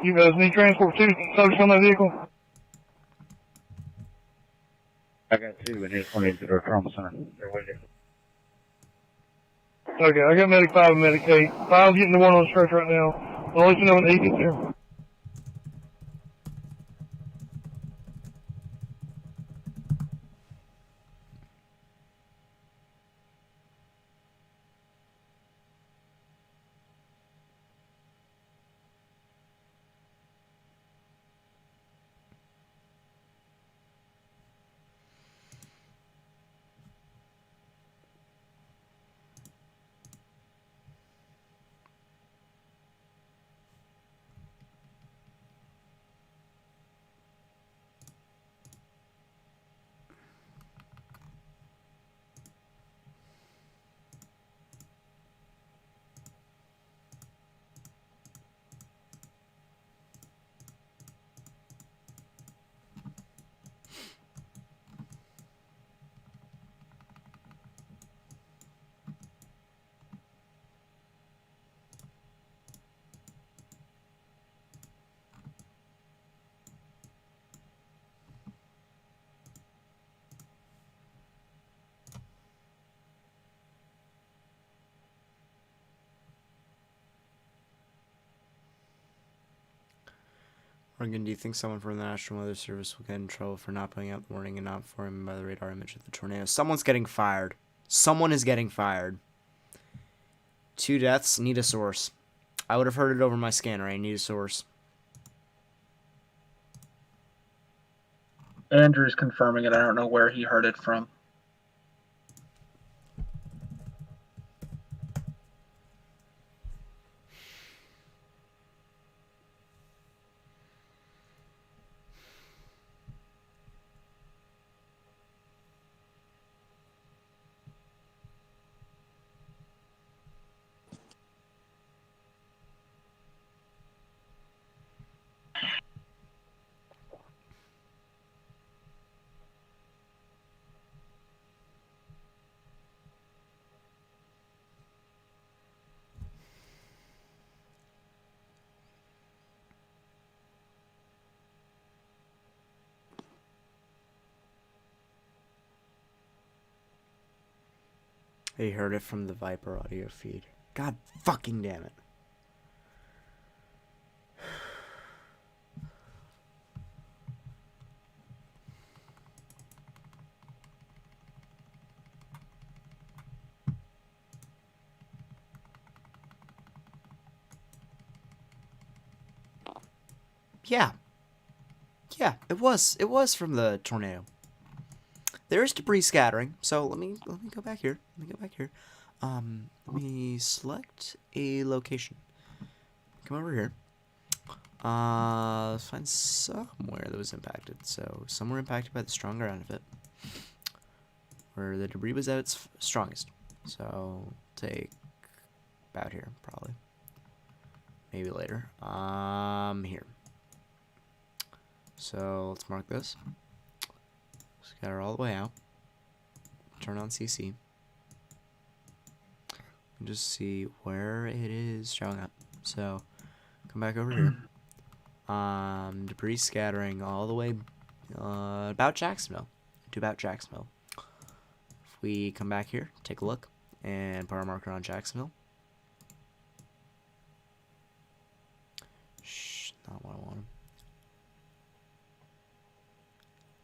You guys need transport too. Service on that vehicle. I got 2 in here, 20 to the trauma center. They're with you. Okay, I got Medic 5 and Medic 8. 5's getting the one on the stretch right now. I'll let you know when 8 gets there. Morgan, do you think someone from the National Weather Service will get in trouble for not putting out the warning and not informing by the radar image of the tornado? Someone's getting fired. Someone is getting fired. 2 deaths. Need a source. I would have heard it over my scanner. I need a source. Andrew's confirming it. I don't know where he heard it from. He heard it from the Viper audio feed. God fucking damn it. Yeah. Yeah, it was. It was from the tornado. There is debris scattering, so let me go back here. Let me select a location. Come over here. Let's find somewhere that was impacted. So, somewhere impacted by the strong ground of it. Where the debris was at its strongest. So, take about here, probably. Maybe later. Here. So, let's mark this. Scatter all the way out. Turn on CC. And just see where it is showing up. So, come back over here. Debris scattering all the way about Jacksonville. To about Jacksonville. If we come back here, take a look, and put our marker on Jacksonville. Shh, not what I wanted.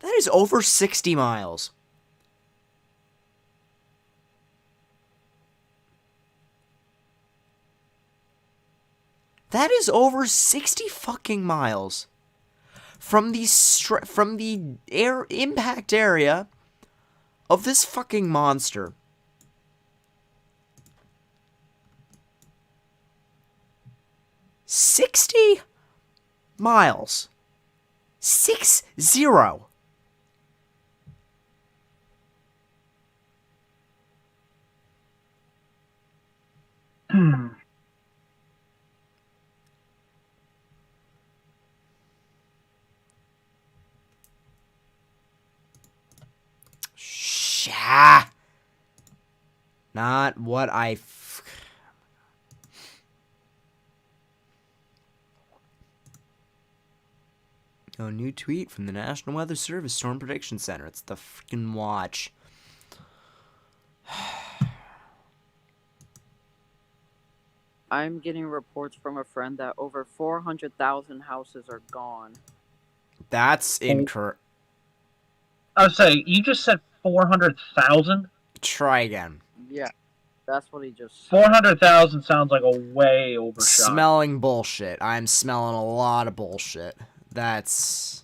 That is over 60 miles. That is over 60 fucking miles from the air impact area of this fucking monster. $60 miles. 60. Shah. Not what I. Oh, new tweet from the National Weather Service Storm Prediction Center. It's the freaking watch. I'm getting reports from a friend that over 400,000 houses are gone. That's incorrect. I was saying, you just said 400,000? Try again. Yeah, that's what he just said. 400,000 sounds like a way overshot. Smelling bullshit. I'm smelling a lot of bullshit. That's...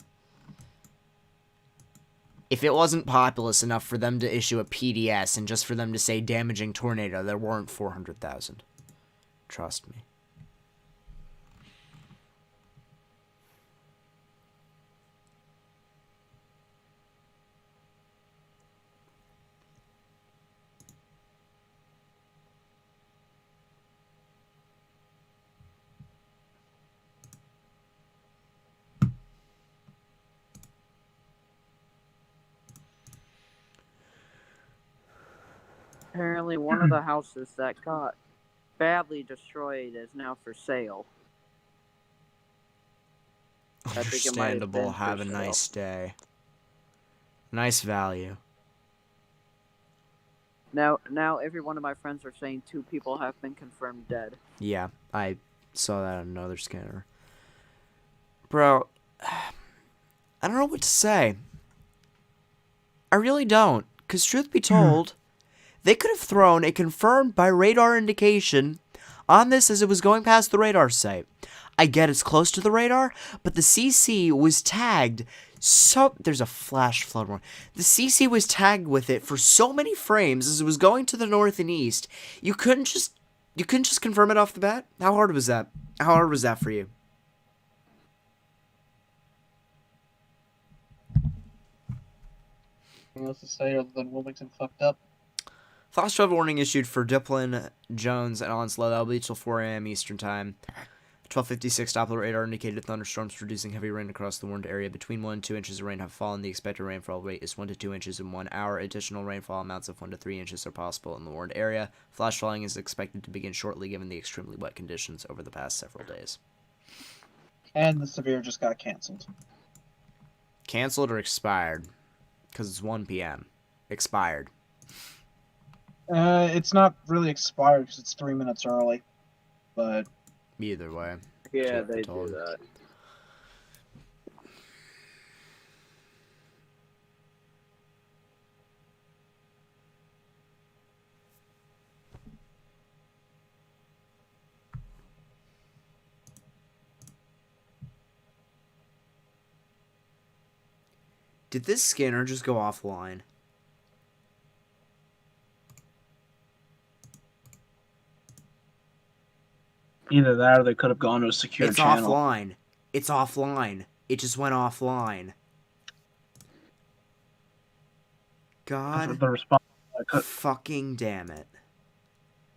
If it wasn't populous enough for them to issue a PDS and just for them to say damaging tornado, there weren't 400,000. Trust me. Apparently one of the houses that got badly destroyed is now for sale. I think it might have been Understandable. Have for a sale. nice day. Nice value. Now every one of my friends are saying 2 people have been confirmed dead. Yeah, I saw that on another scanner. Bro, I don't know what to say. I really don't. Because truth be told, they could have thrown a confirmed by radar indication on this as it was going past the radar site. I get it's close to the radar, but the CC was tagged so... There's a flash flood warning. The CC was tagged with it for so many frames as it was going to the north and east. You couldn't just confirm it off the bat? How hard was that? How hard was that for you? Anything else to say other than Wilmington fucked up? Flash flood warning issued for Diplin, Jones, and Onslow. That'll be till 4 a.m. Eastern Time. 1256 Doppler radar indicated thunderstorms producing heavy rain across the warned area. Between 1 and 2 inches of rain have fallen. The expected rainfall rate is 1 to 2 inches in 1 hour. Additional rainfall amounts of 1 to 3 inches are possible in the warned area. Flash flooding is expected to begin shortly given the extremely wet conditions over the past several days. And the severe just got canceled. Canceled or expired? Because it's 1 p.m. Expired. It's not really expired because it's 3 minutes early. But... Either way. Yeah, they do that. Did this scanner just go offline? Either that or they could have gone to a secure It's channel. offline. It's offline. It just went offline. God The fucking damn it.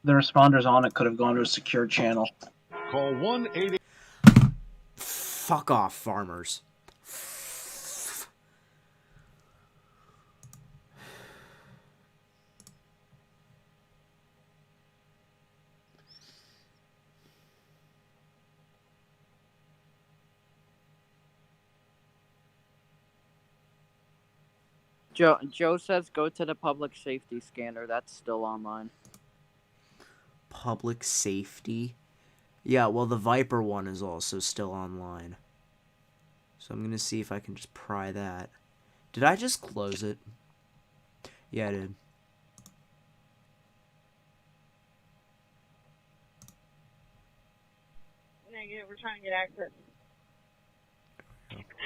The responders on it could have gone to a secure channel. Call 1-800. Fuck off, farmers. Joe says go to the public safety scanner. That's still online. Public safety? Yeah, well, the Viper one is also still online. So I'm going to see if I can just pry that. Did I just close it? Yeah, I did. Negative, we're trying to get access.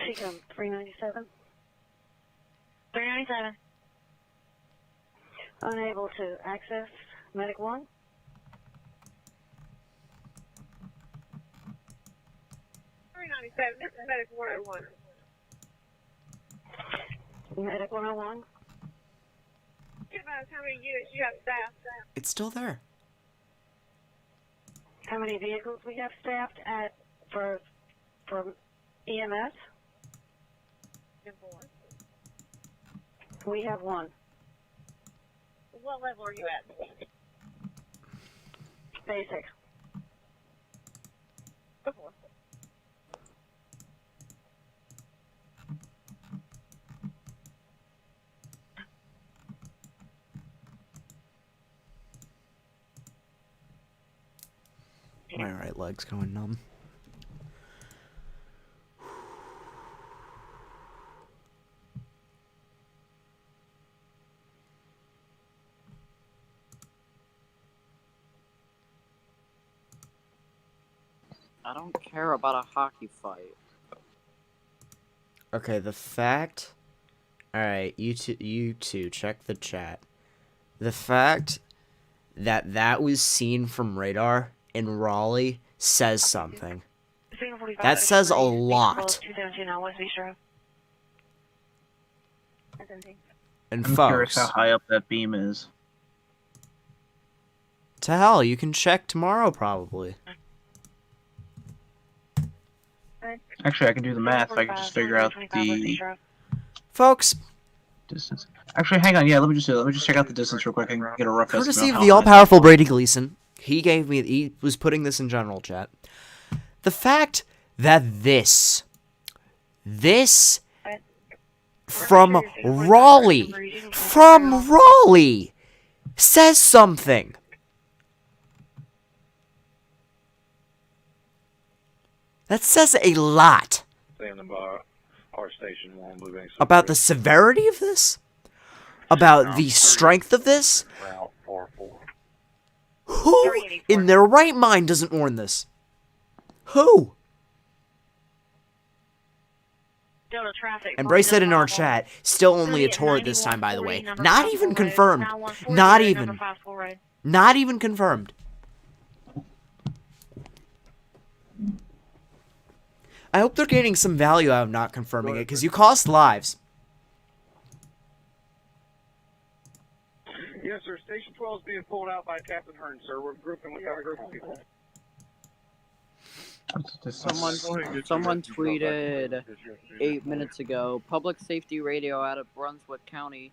Seacom 397. 397. Unable to access Medic 1. This is Medic 101. Medic 101. Advise how many units you have staffed. It's still there. How many vehicles we have staffed at for EMS? We have one. What level are you at? Basic. Before. My right leg's going numb. I don't care about a hockey fight. Okay, the fact... Alright, you two, check the chat. The fact that that was seen from radar in Raleigh says something. That says a lot. And I'm curious how folks, high up that beam is. to hell, you can check tomorrow probably. Actually, I can do the math. I can just figure out the Folks, distance. Actually, hang on. Yeah, let me just check out the distance real quick and get a rough estimate. courtesy of of how the high all-powerful Brady Gleason, he was putting this in general chat. The fact that this from Raleigh says something. That says a lot Standing by our station while moving. about the severity of this, about the strength of this. Route 44. Who in their right mind doesn't warn this? Who? And Bryce said in our chat, still only a tour this time, by the way. Not even confirmed. Not even. Not even confirmed. I hope they're gaining some value out of not confirming it, because you cost lives. Yes, sir. Station 12 is being pulled out by Captain Hearn, sir. We're grouping with our group of people. Someone tweeted 8 minutes ago, public safety radio out of Brunswick County.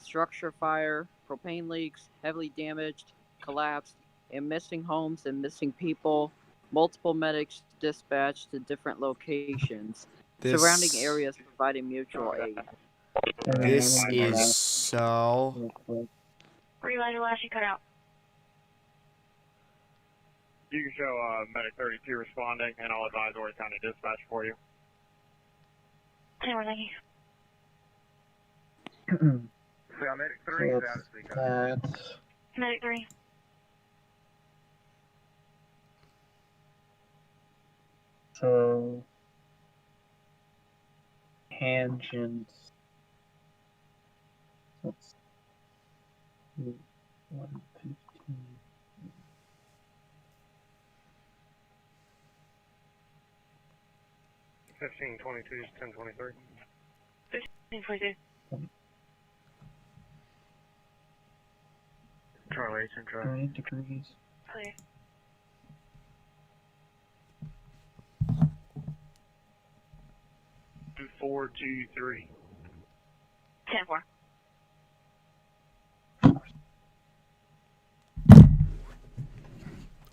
Structure fire, propane leaks, heavily damaged, collapsed, and missing homes and missing people. Multiple medics dispatched to different locations. Surrounding areas providing mutual aid. This is so... Relay to last, you cut out. You can show Medic 32 responding, and I'll advise Horry County Dispatch for you. Hey, thank you. So, Medic 3 is out of speaker. Medic 3. So tangent. Let's 115. 1522 is 1023. 1522. Charlie 8 Charlie. 30 degrees. Clear. Two 423. 10-4.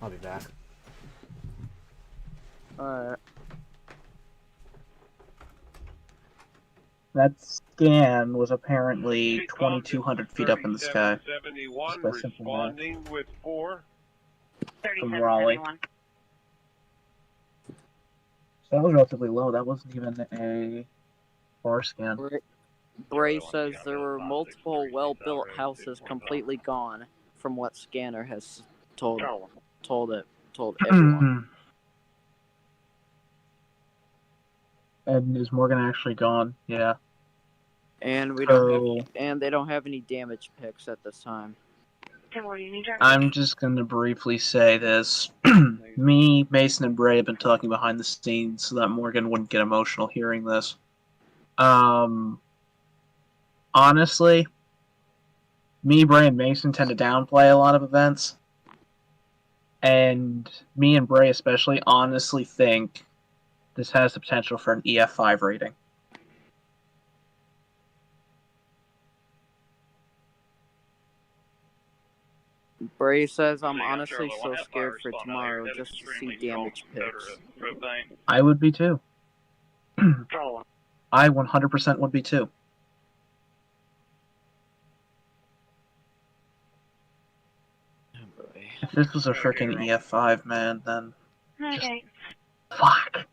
I'll be back. Alright. That scan was apparently 2,200 feet up in the sky. 71 Just by simple math. responding with 4. From Raleigh. 3771. So that was relatively low. That wasn't even a bar scan. Bray says there were multiple well-built houses completely gone from what scanner has told everyone. And is Morgan actually gone? Yeah. And we don't have, and they don't have any damage picks at this time. 10-4, you need driver. I'm just going to briefly say this. Me, Mason, and Bray have been talking behind the scenes so that Morgan wouldn't get emotional hearing this. Honestly, me, Bray, and Mason tend to downplay a lot of events. And me and Bray especially honestly think this has the potential for an EF5 rating. Bray says I'm honestly so scared for tomorrow just to see damage picks. I would be too. I 100% would be too. If this was a freaking EF5, man, then just fuck.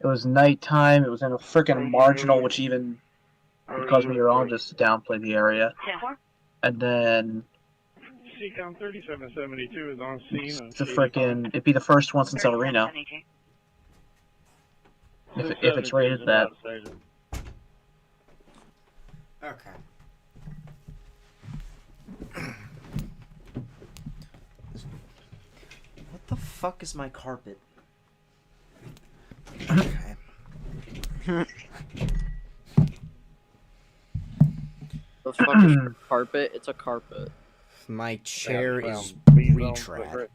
It was nighttime. It was in a freaking marginal, which even would cause meteorologists to downplay the area. And then CCOM 3772 is on scene. it's a freaking. It'd be the first one since El Reno. If it's rated that. Okay. What the fuck is my carpet? Okay. The fuck is a carpet? It's a carpet. My chair is retrad.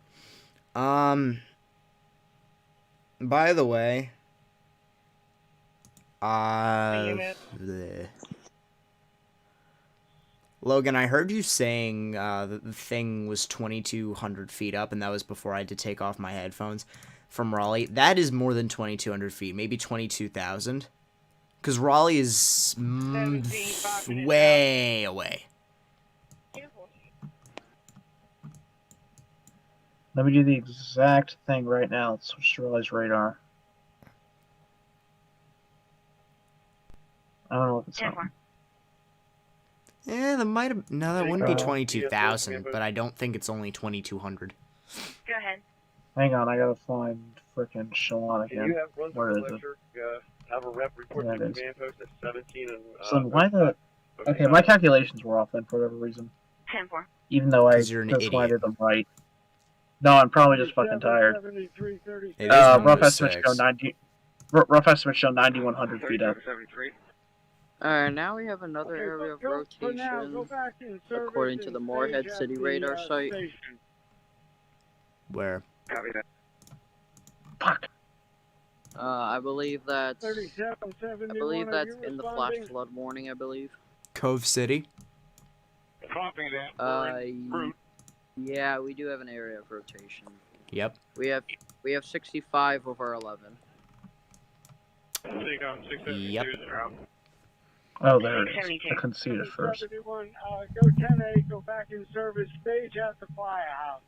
By the way, bleh. Logan, I heard you saying that the thing was 2,200 feet up, and that was before I had to take off my headphones from Raleigh. That is more than 2,200 feet, maybe 22,000. Because Raleigh is way away. Let me do the exact thing right now. Let's switch to Raleigh's radar. I don't know if it's on. Yeah, that might have. No, that wouldn't be 22,000, but I don't think it's only 2,200. Go ahead. Hang on, I gotta find frickin' Shalon Can again. you have one Where is it? electric, have a rep report There to it is. command post at 17 and So why the? Okay, my calculations were off then for whatever reason. 10-4. Even though I 'Cause you're an just idiot. did them right. No, I'm probably just fucking tired. It is Rough estimate 106. show 90. Rough estimate show 9,100 feet up. Alright, now we have another area of rotation, according to the Moorhead City radar site. Where? Fuck. I believe that's in the flash flood warning, I believe. Cove City? Copy that. Yeah, we do have an area of rotation. Yep. We have 65 over 11. CCOM 672 Yep. is out. Oh, there it is. I couldn't see it at first. 71, go 10A, go back in service, stage at the firehouse.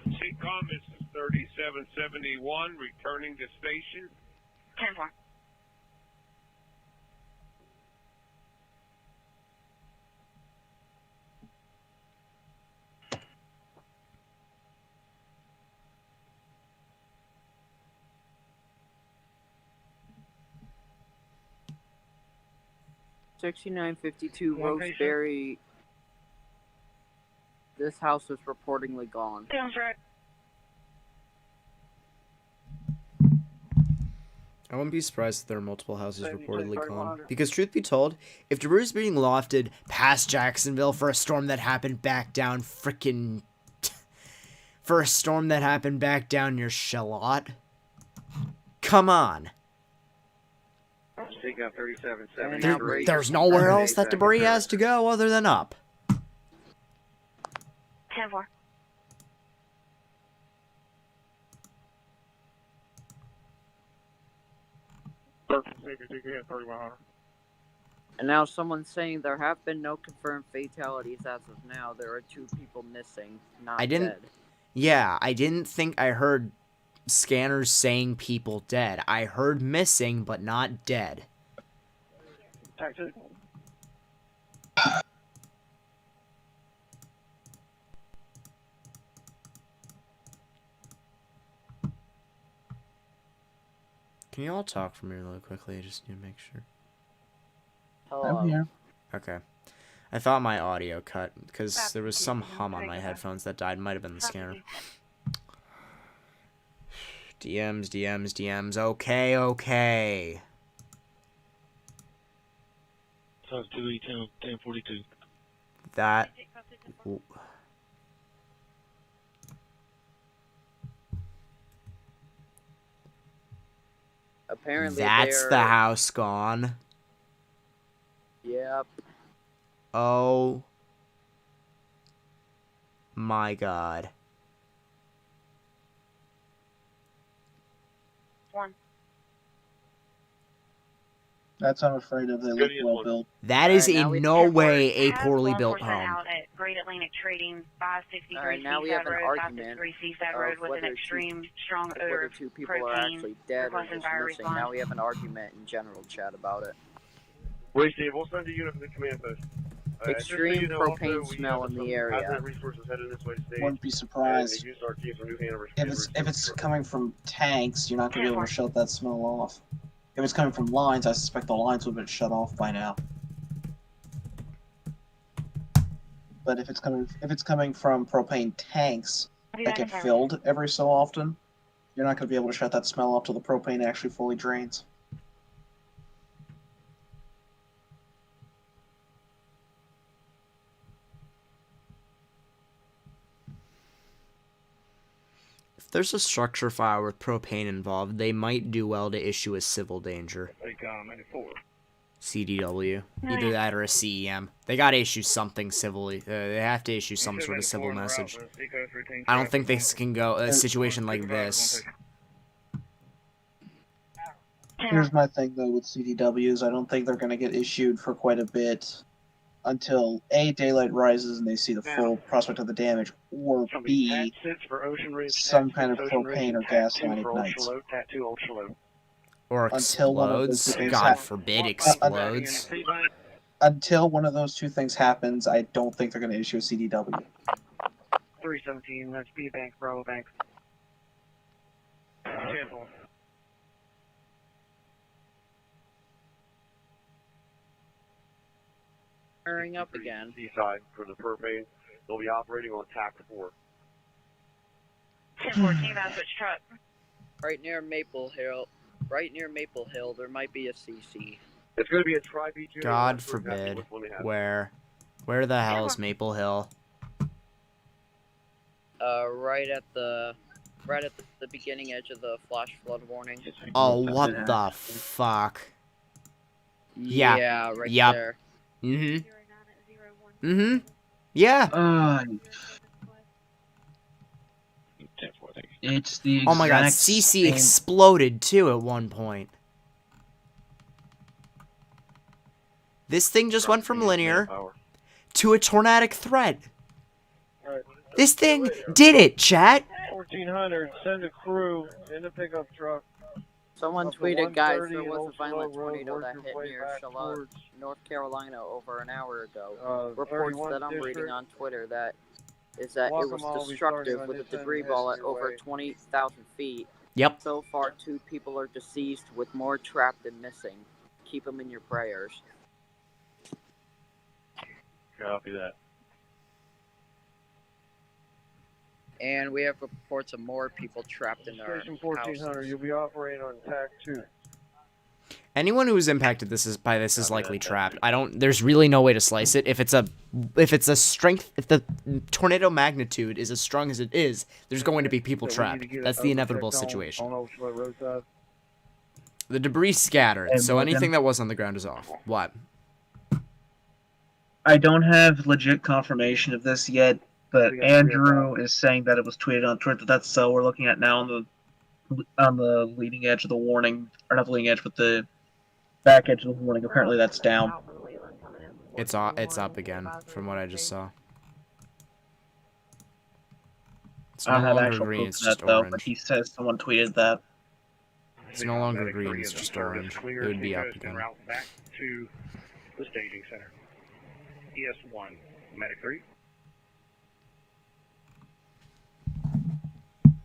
CCOM is 3771, returning to station. 10-4. 6952 Roseberry. This house is reportedly gone. Sounds right. I wouldn't be surprised if there are multiple houses reportedly gone. Because truth be told, if debris is being lofted past Jacksonville for a storm that happened back down frickin' for a storm that happened back down near Charlotte, come on. There's nowhere else that debris has to go other than up. 10-4. And now someone's saying there have been no confirmed fatalities as of now. There are 2 people missing, not dead. Yeah, I didn't think I heard scanners saying people dead. I heard missing, but not dead. Can you all talk from here really quickly? I just need to make sure. Hello. I'm here. Okay. I thought my audio cut because there was some hum on my headphones that died. Might have been the scanner. DMs. Okay, okay. Sounds 1042. That. Apparently That's the house gone. Yep. Oh my god. 1. That's I'm afraid of. They look well built. That is in no way a poorly built home. Out at Great Atlantic Trading, 563 Alright, now we have an Road, argument 563 Seaside Road with an extreme strong odor whether of 2 people are propane. actually dead or Requesting just fire missing. response. Now we have an argument in general chat about it. Wait, Steve, we'll send a unit from the command post. Extreme propane smell in the area. Wouldn't be surprised. If it's coming from tanks, you're not gonna be able to shut that smell off. If it's coming from lines, I suspect the lines would have been shut off by now. But if it's coming from propane tanks that get filled every so often, you're not gonna be able to shut that smell off till the propane actually fully drains. If there's a structure fire with propane involved, they might do well to issue a civil danger. CDW. Either that or a CEM. They gotta issue something civilly. They have to issue some sort of civil message. I don't think this can go a situation like this. Here's my thing though with CDWs. I don't think they're gonna get issued for quite a bit until A, daylight rises and they see the full prospect of the damage, or B, some kind of propane or gas line ignites. Or explodes. God forbid explodes. Until one of those 2 things happens, I don't think they're going to issue a CDW. 317, that's B Bank, Bravo Bank. Careful. Firing up again. Seaside for the propane. They'll be operating on TAC 4. 1014, that's which truck? Right near Maple Hill. Right near Maple Hill, there might be a CC. It's going to be a tri-beat unit. God forbid. Where? Where the hell is Maple Hill? Right at the beginning edge of the flash flood warning. Oh, what the fuck? Yeah, right there. Yeah. It's the oh my god, exact CC same... exploded too at one point. This thing just went from linear to a tornadic threat. This thing did it, chat. 1400, send a crew in the pickup truck. Someone tweeted, guys, there was a violent tornado that hit near Charlotte, North Carolina over an hour ago. Reports that I'm reading on Twitter that it was destructive with a debris ball at over 20,000 feet. Yep. So far, 2 people are deceased with more trapped and missing. Keep them in your prayers. Copy that. And we have reports of more people trapped in their Station 1400, houses. you'll be operating on TAC 2. Anyone who is impacted by this is likely trapped. There's really no way to slice it. If the tornado magnitude is as strong as it is, there's going to be people trapped. That's the inevitable situation. The debris scattered, And so Logan? anything that was on the ground is off. What? I don't have legit confirmation of this yet, but Andrew is saying that it was tweeted on Twitter. That's so we're looking at now on the leading edge of the warning, or not the leading edge, but the back edge of the warning. Apparently, that's down. It's up again, from what I just saw. It's I no don't have longer actual green, proof it's of that just though. orange. But he says someone tweeted that. It's no longer green, it's just orange. It would be up again. Route back to the staging center. ES1, Medic 3.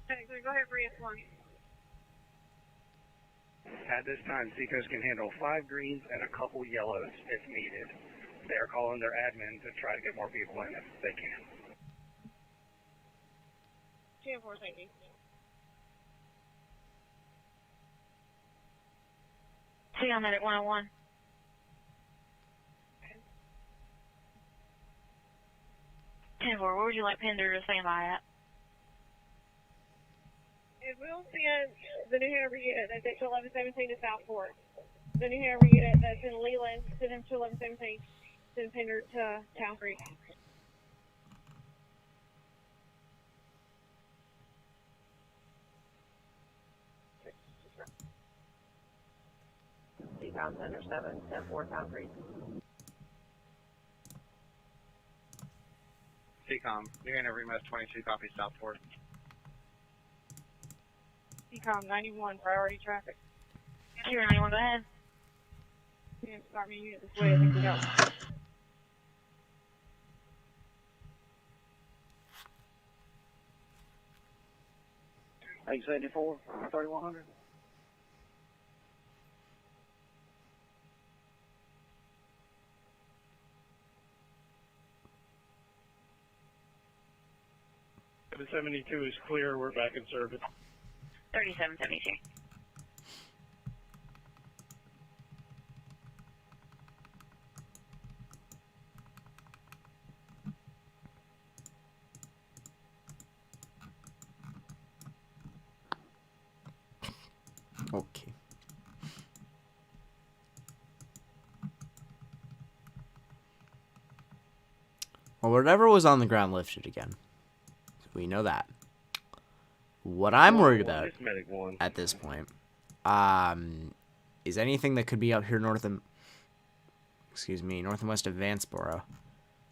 Medic 3, go ahead for ES1. At this time, Seacoast can handle 5 greens and a couple yellows if needed. They're calling their admin to try to get more people in if they can. 2-4, thank you. See on Medic 101. Where would you like Pender to stand by at? If we'll send the New Hanover unit that's at 1117 to Southport. The New Hanover unit that's in Leland, send him to 1117. Send Pender to Town Creek. Seabound Center 7, 10-4, Town Creek. CCOM, New Hanover EMS 22, copy Southport. CCOM 91, priority traffic. Here, 91, go ahead. Yeah, start me unit this way, I think we go. Eight 74, 3100. The 72 is clear. We're back in service. 3772. Okay. Well, whatever was on the ground lifted again. We know that. What I'm worried about at this point, is anything that could be out here north and west of Vanceboro.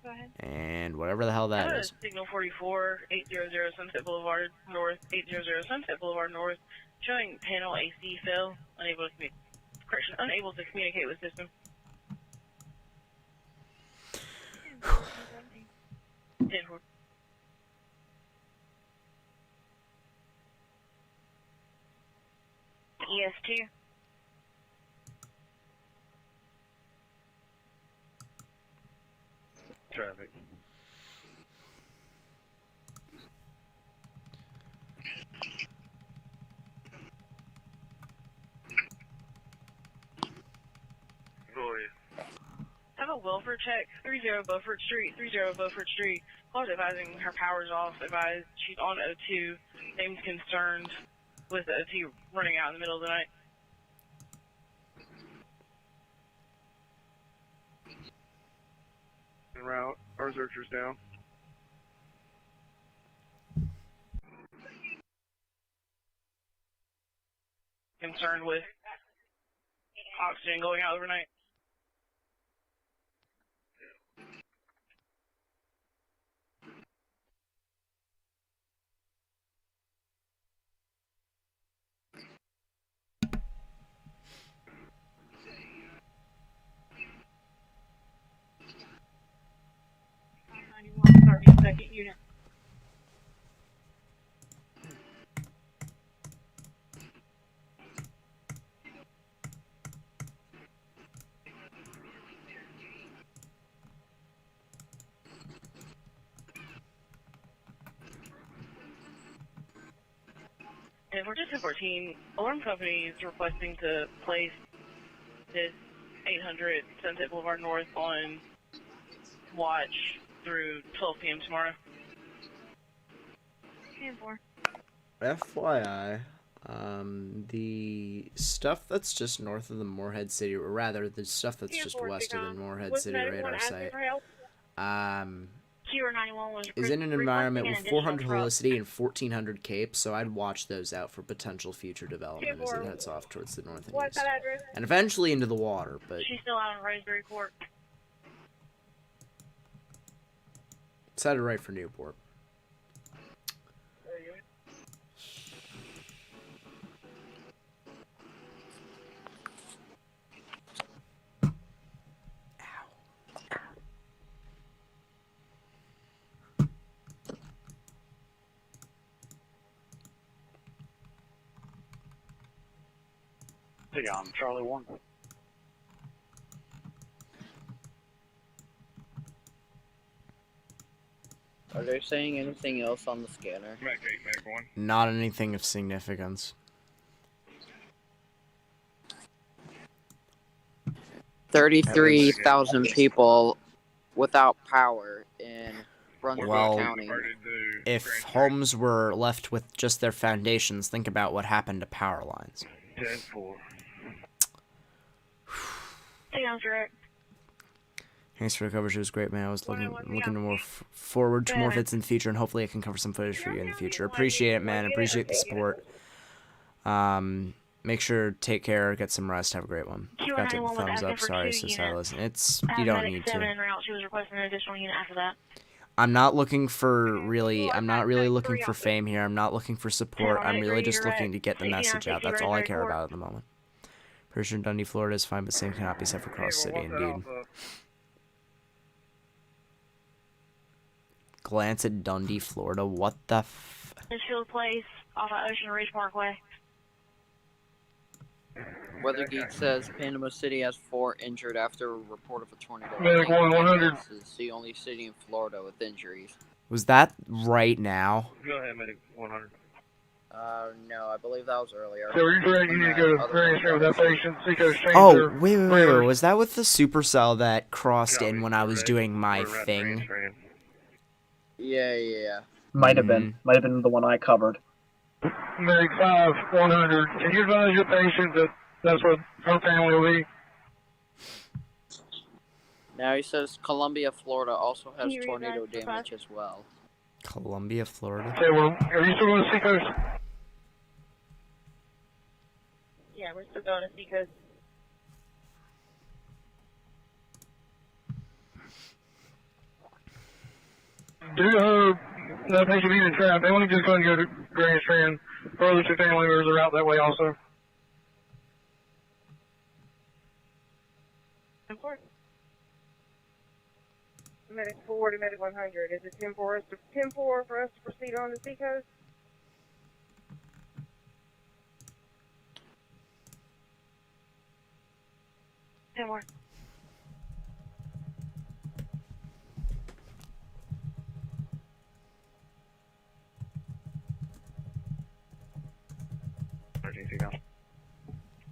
Go ahead. And whatever the hell that is. Signal 44, 800 Sunset Boulevard North, 800 Sunset Boulevard North, showing panel AC fail, unable to communicate with system. 10-4. ES2. Traffic. Have a Wilford check, 30 Beaufort Street, 30 Beaufort Street. Call's advising her power's off, advised she's on O2, seems concerned with O2 running out in the middle of the night. En route. Our searcher's down. Concerned with oxygen going out overnight. Second unit. And for 1014, alarm company is requesting to place this 800 Sunset Boulevard North on watch through 12 p.m. tomorrow. 10-4. FYI, the stuff that's just north of the Moorhead City, or rather, the stuff that's just west of the Moorhead City radar site, is in an environment with 400 helicity and 1400 cape, so I'd watch those out for potential future development as it heads off towards the north and east. And eventually into the water, but... She's still out on Roseberry Court. It's headed right for Newport. Hey, I'm Charlie 1. Are they saying anything else on the scanner? Mac 8, Mac 1. Not anything of significance. 33,000 people without power in Brunswick County. If homes were left with just their foundations, think about what happened to power lines. 10-4. Sounds right. Thanks for the coverage. It was great, man. I was looking to more forward to more fits in the future, and hopefully I can cover some footage for you in the future. Appreciate it, man. Appreciate the support. Make sure to take care, get some rest, have a great one. Got to the thumbs up. Sorry, sis. It's you don't need to. She was requesting an additional unit after that. I'm not looking for I'm not really looking for fame here. I'm not looking for support. I'm really just looking to get the message out. That's all I care about at the moment. Pretty sure Dundee, Florida is fine, but same cannot be said for Cross City, indeed. Glance at Dundee, Florida. What the f... Field Place off of Ocean Ridge Parkway. Weather Geek says Panama City has 4 injured after a report of a tornado. Medic 100. This is the only city in Florida with injuries. Was that right now? Go ahead, Medic 100. No, I believe that was earlier. So you need to go to various with that patient. Oh, wait. Was that with the supercell that crossed in when I was doing my thing? Yeah. Might have been. Might have been the one I covered. Medic 100. Can you advise your patient that that's what her family will be? Now he says Columbia, Florida also has tornado damage as well. Columbia, Florida? Okay, well, are you still going to Seacoast? Yeah, we're still going to Seacoast. Do that patient being trapped? They want to just go and go to Grand Strand. Or other two family members are out that way also. Important. Medic 4 to Medic 100. Is it 10-4 for us to proceed on to Seacoast? Ten more.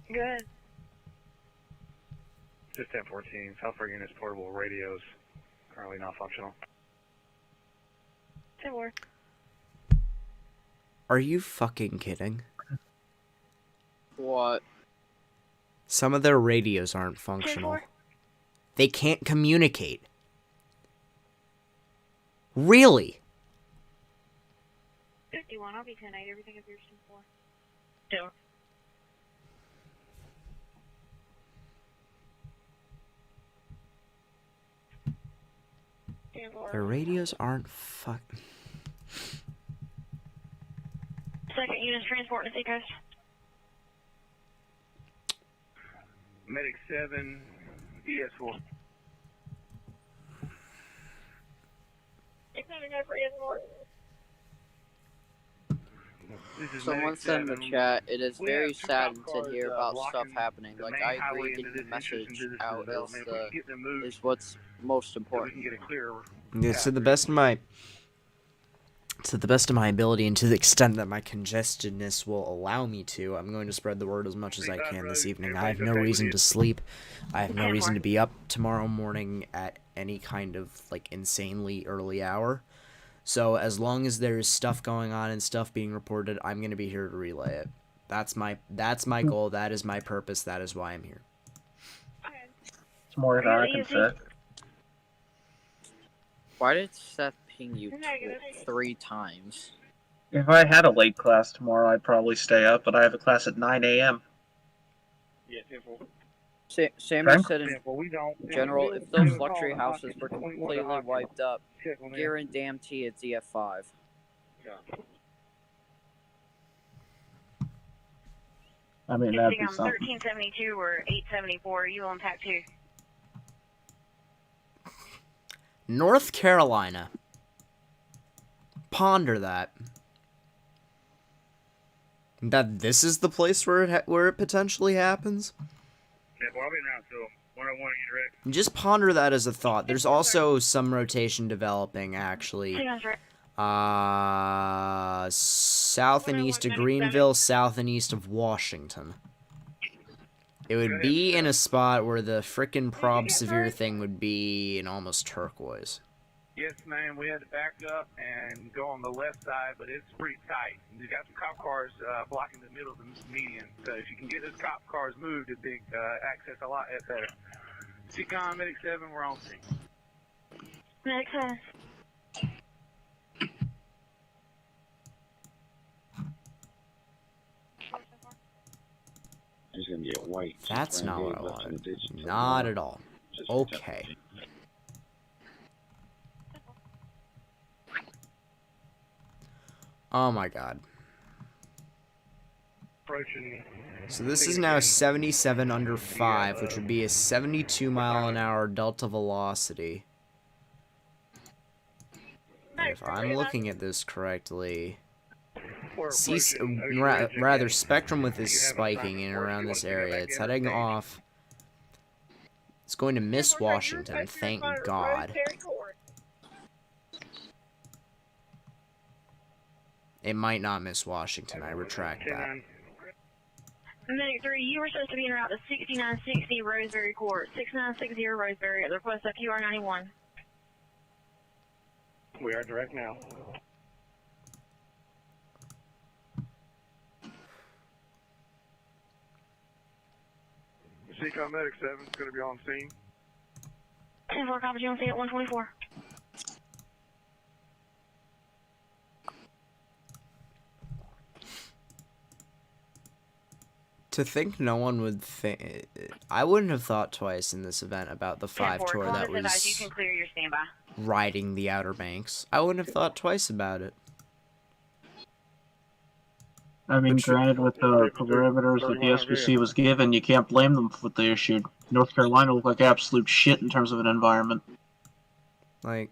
Good. Just 1014. South Fort Unit's portable radios currently not functional. 10 more. Are you fucking kidding? What? Some of their radios aren't functional. They can't communicate. Really? 51. I'll be 10-8. Everything appears 10-4. 2. Their radios aren't fuck. Second unit's transporting to Seacoast. Medic 7, ES4. Someone said in the chat, it is very sad to hear about stuff happening. Like, I agree, getting the message out is what's most important. Yeah, to the best of my to the best of my ability and to the extent that my congestedness will allow me to, I'm going to spread the word as much as I can this evening. I have no reason to sleep. I have no reason to be up tomorrow morning at any kind of, like, insanely early hour. So as long as there's stuff going on and stuff being reported, I'm going to be here to relay it. That's my goal. That is my purpose. That is why I'm here. It's more than I can say. Why did Seth ping you 3 times? If I had a late class tomorrow, I'd probably stay up, but I have a class at 9 a.m. Yeah, Temple. Samuel said in Temple, we don't. general, if those luxury houses were completely wiped up, guarantee it's EF5. Yeah. I mean, that'd be It's something. 1372 or 874. You on pack 2? North Carolina. Ponder that. That this is the place where it potentially happens. Yeah, well, I'll be around till 101 direct. Just ponder that as a thought. There's also some rotation developing, actually. South and east of Greenville, south and east of Washington. It would be in a spot where the frickin' prob severe thing would be in almost turquoise. Yes, ma'am. We had to back up and go on the left side, but it's pretty tight. You got some cop cars blocking the middle of the median. So if you can get those cop cars moved, it'd be access a lot better. Seacom Medic 7, we're on scene. Medic 7. It's gonna get white. That's not what I wanted. Not at all. Okay. Oh my god. So this is now 77 under 5, which would be a 72 mile an hour delta velocity. If I'm looking at this correctly, rather Spectrum with is spiking in and around this area. It's heading off. It's going to miss Washington, thank God. It might not miss Washington, I retract that. Medic 3, you were supposed to be en route to 6960 Roseberry Court. 6960 Roseberry, request a QR91. We are direct now. Seacom Medic 7 is going to be on scene. 10-4, copy, you on scene at 124. To think no one would think... I wouldn't have thought twice in this event about the 5 tour that was you can clear your standby. riding the Outer Banks. I wouldn't have thought twice about it. I mean, granted, with the parameters that the SBC was given, you can't blame them for what they issued. North Carolina looked like absolute shit in terms of an environment. Like...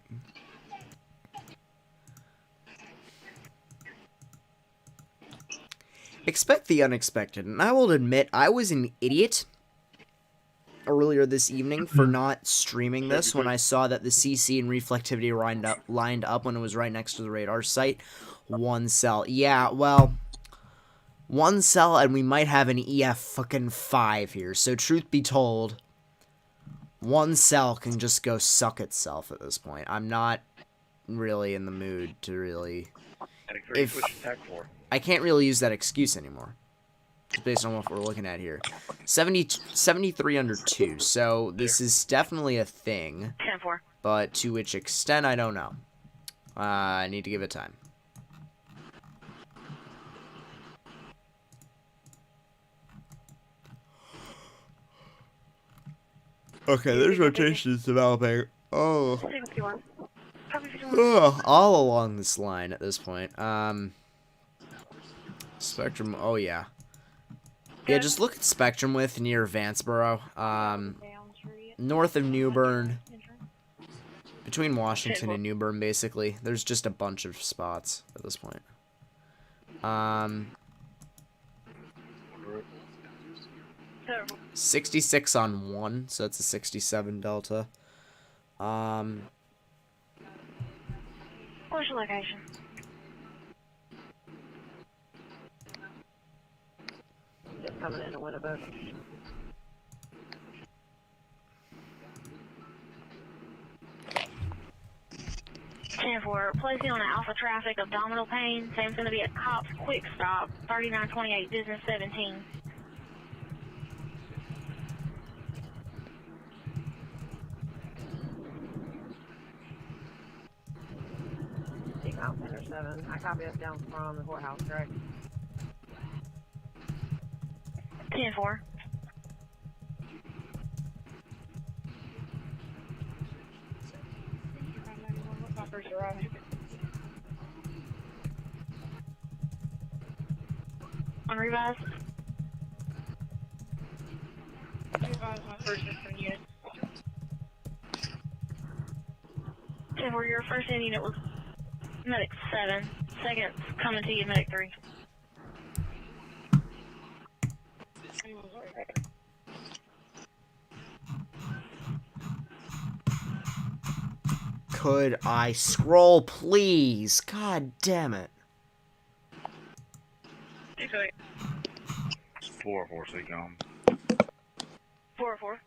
Expect the unexpected, and I will admit I was an idiot earlier this evening for not streaming this when I saw that the CC and reflectivity lined up when it was right next to the radar site. 1 cell. Yeah, well, 1 cell and we might have an EF5 here, so truth be told, 1 cell can just go suck itself at this point. I'm not really in the mood to really... I can't really use that excuse anymore, just based on what we're looking at here. 73 under 2, so this is definitely a thing. 10-4. But to which extent, I don't know. I need to give it time. Okay, there's rotations developing. Oh. All along this line at this point. Spectrum, oh yeah. Yeah, just look at Spectrum with near Vanceboro. North of Newbern. Between Washington and Newbern, basically. There's just a bunch of spots at this point. 66 on 1, so that's a 67 delta. What's your location? coming in to Winnebago. 10-4, placing on an Alpha Traffic abdominal pain. Sam's going to be at Cops Quick Stop, 3928 Business 17. Cop Center 7. I copy us down from the courthouse, correct? 10-4. On revise. Revise my first system unit. 10-4, your first in unit was Medic 7. Second coming to you, Medic 3. Could I scroll, please? God damn it. 404 CCOM. 404.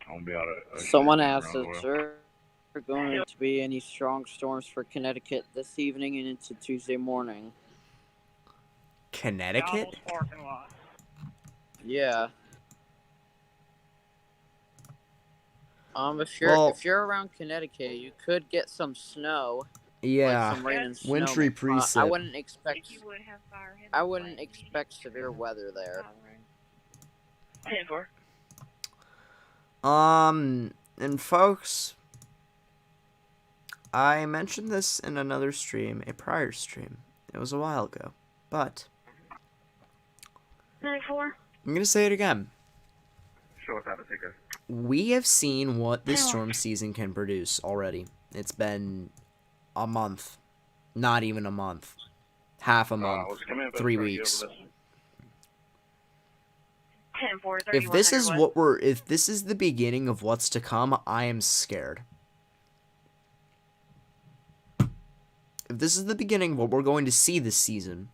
I'm gonna be out of. Someone asked, is there going to be any strong storms for Connecticut this evening and into Tuesday morning? Connecticut? Yeah. If you're around Connecticut, you could get some snow. Yeah. Like some rain and snow. Wintry precip. I wouldn't expect severe weather there. 10-4. And folks, I mentioned this in another stream, a prior stream. It was a while ago, but 94. I'm gonna say it again. Show us how to take a. We have seen what this storm season can produce already. It's been a month. Not even a month. Half a month. 3 weeks. 10-4, If this is if this is the beginning of what's to come, I am scared. If this is the beginning of what we're going to see this season,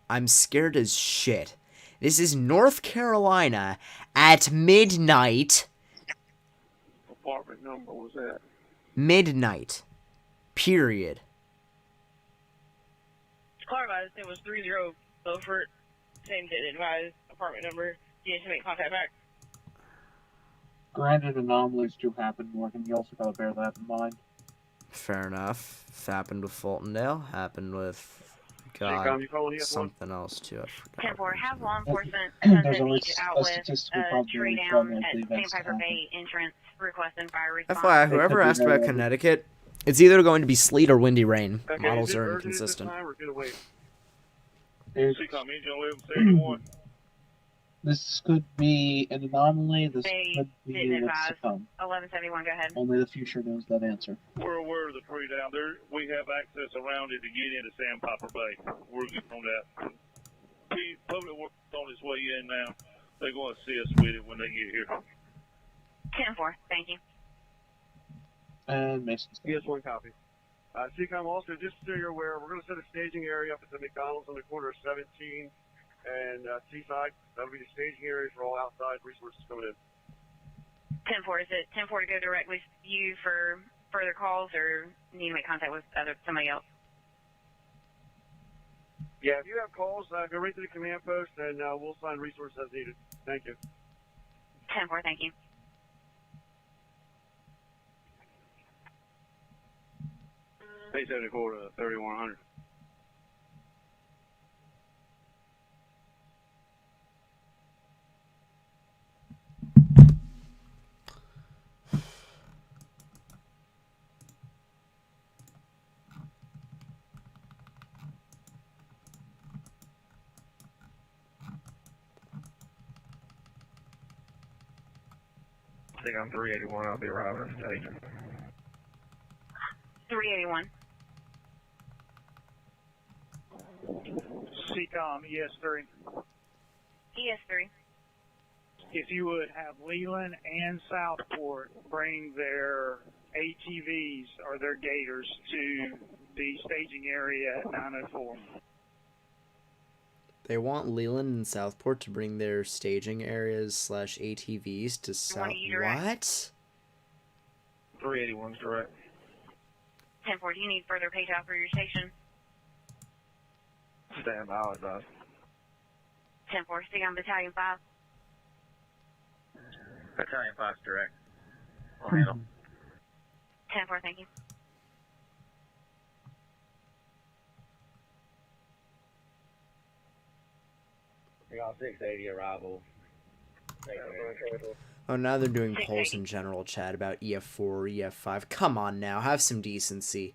I'm scared as shit. This is North Carolina at midnight. Apartment number was that? Midnight. Period. Car advised it was 30 Beaufort. Same did advise apartment number. You need to make contact back. Granted, anomalies do happen, Morgan. You also gotta bear that in mind. Fair enough. Happened with Fultondale. Happened with something else too. I forgot. 10-4, have law enforcement There's always out a with statistical tree probability down from at likely events to Sandpiper happen. Bay entrance requesting fire response. FYI, whoever asked about Connecticut, it's either going to be sleet or windy rain. Okay, Models are inconsistent. This could be an anomaly. This could be Didn't what's to advise. come. 1171, go ahead. Only the future knows that answer. We're aware of the tree down there. We have access around it to get into Sandpiper Bay. We're good on that. The public works on its way in now. They're going to see us with it when they get here. 10-4, thank you. And Mason's. Yes, one copy. CCOM also, just so you're aware, we're going to set a staging area up at the McDonald's on the corner of 17 and Seaside. That'll be the staging area for all outside resources coming in. 10-4, is it 10-4 to go directly to you for further calls, or need to make contact with somebody else? Yeah, if you have calls, go right to the command post, and we'll assign resources as needed. Thank you. 10-4, thank you. Pay 74 to 3100. I think I'm 381. I'll be arriving at the station. 381. CCOM ES3. ES3. If you would have Leland and Southport bring their ATVs or their gators to the staging area at 904. They want Leland and Southport to bring their staging areas / ATVs to South. What? 381's direct. 10-4, do you need further page out for your station? Stand by, I'll advise. 10-4, stay on Battalion 5. Battalion 5's direct. I'll handle. 10-4, thank you. We got 680 arrival. Oh, now they're doing polls in general chat about EF4 or EF5. Come on now, have some decency.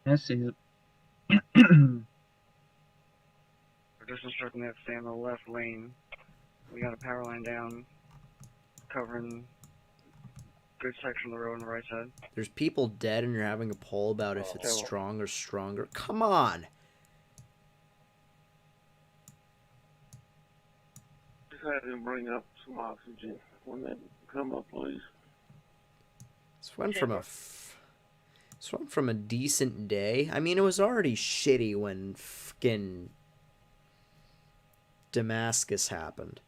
I see it. We're just instructing that to stay on the left lane. We got a power line down, covering a good section of the road on the right side. There's people dead and you're having a poll about if it's strong or stronger. Come on! Just have them bring up some oxygen when they come up, please. This went from a decent day. I mean, it was already shitty when fucking Damascus happened.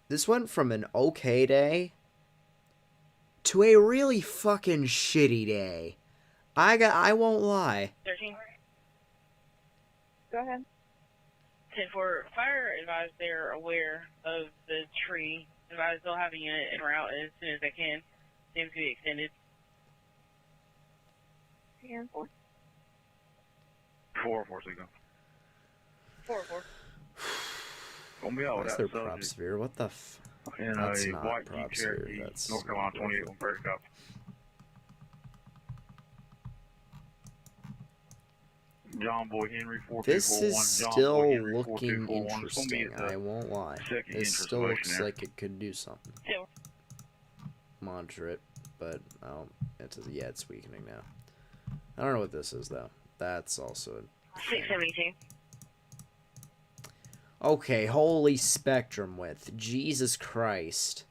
This went from an okay day to a really fucking shitty day. I won't lie. 13. Go ahead. 10-4, fire advised they're aware of the tree. Advised they'll have a unit en route as soon as they can. Seems to be extended. 10-4. 4-4 signal. 4-4. Gonna be out What's with their that prop subject. sphere? What the f... And That's a not white prop Jeep sphere. Cherokee, That's... North Carolina 28 on Prairie Cop. John Boy Henry 4241. This is John still Boy Henry looking 4241. It's gonna be interesting, at the I won't lie. second This entrance still station looks there. like it could do something. Monitor it, but yeah, it's weakening now. I don't know what this is though. That's also a 672. okay. Holy spectrum width, Jesus Christ!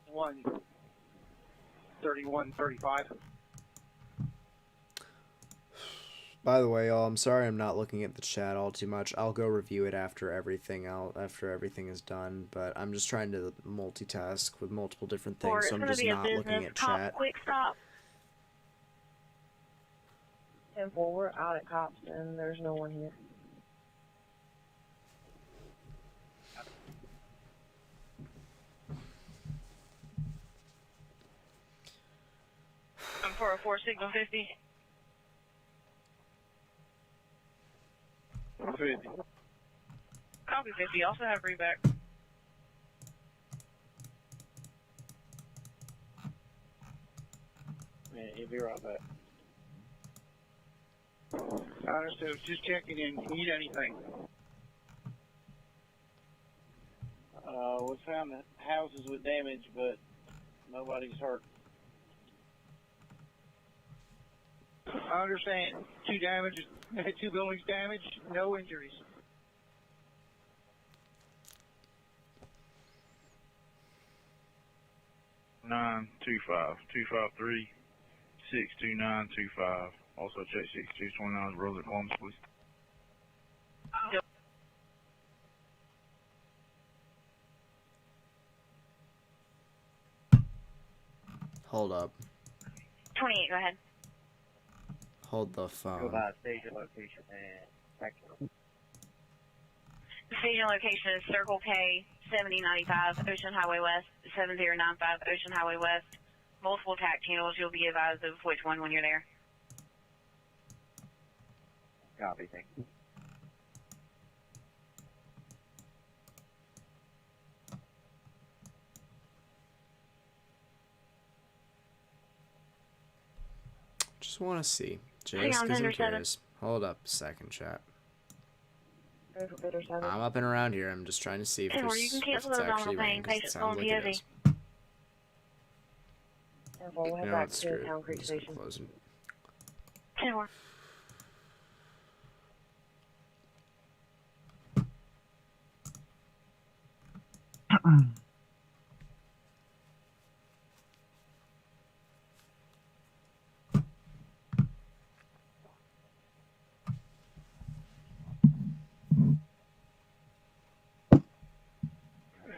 One 3135. By the way, y'all, I'm sorry I'm not looking at the chat all too much. I'll go review it after everything is done, but I'm just trying to multitask with multiple different Or things, it's so I'm going to just be a not looking business at cop chat. quick stop. 10-4, we're out at cops and there's no one here. I'm 404, signal 50. 50. Copy 50, also have reback. Yeah, you'll be right back. I understood. Just checking in. Need anything? We found the houses with damage, but nobody's hurt. I understand. Two buildings damaged, no injuries. Nine 25 253 62925. Also check 6229 Road at Columbus, please. Hold up. 28, go ahead. Hold the Go phone. by station location and back to The station location is Circle K, 7095 Ocean Highway West, 7095 Ocean Highway West. Multiple TAC channels. You'll be advised of which one when you're there. copy, thank you. Just want to see. Just because I'm curious. Hold up a second, chat. Go for bidder 7. I'm up and around here. I'm just trying to see if Or you it's can cancel the actually abdominal raining, pain. 'cause it Patient's sounds going like it POV. is. Careful, we'll head You know back what, to screw it. Town I'm Creek just gonna Station. close it. 10-4.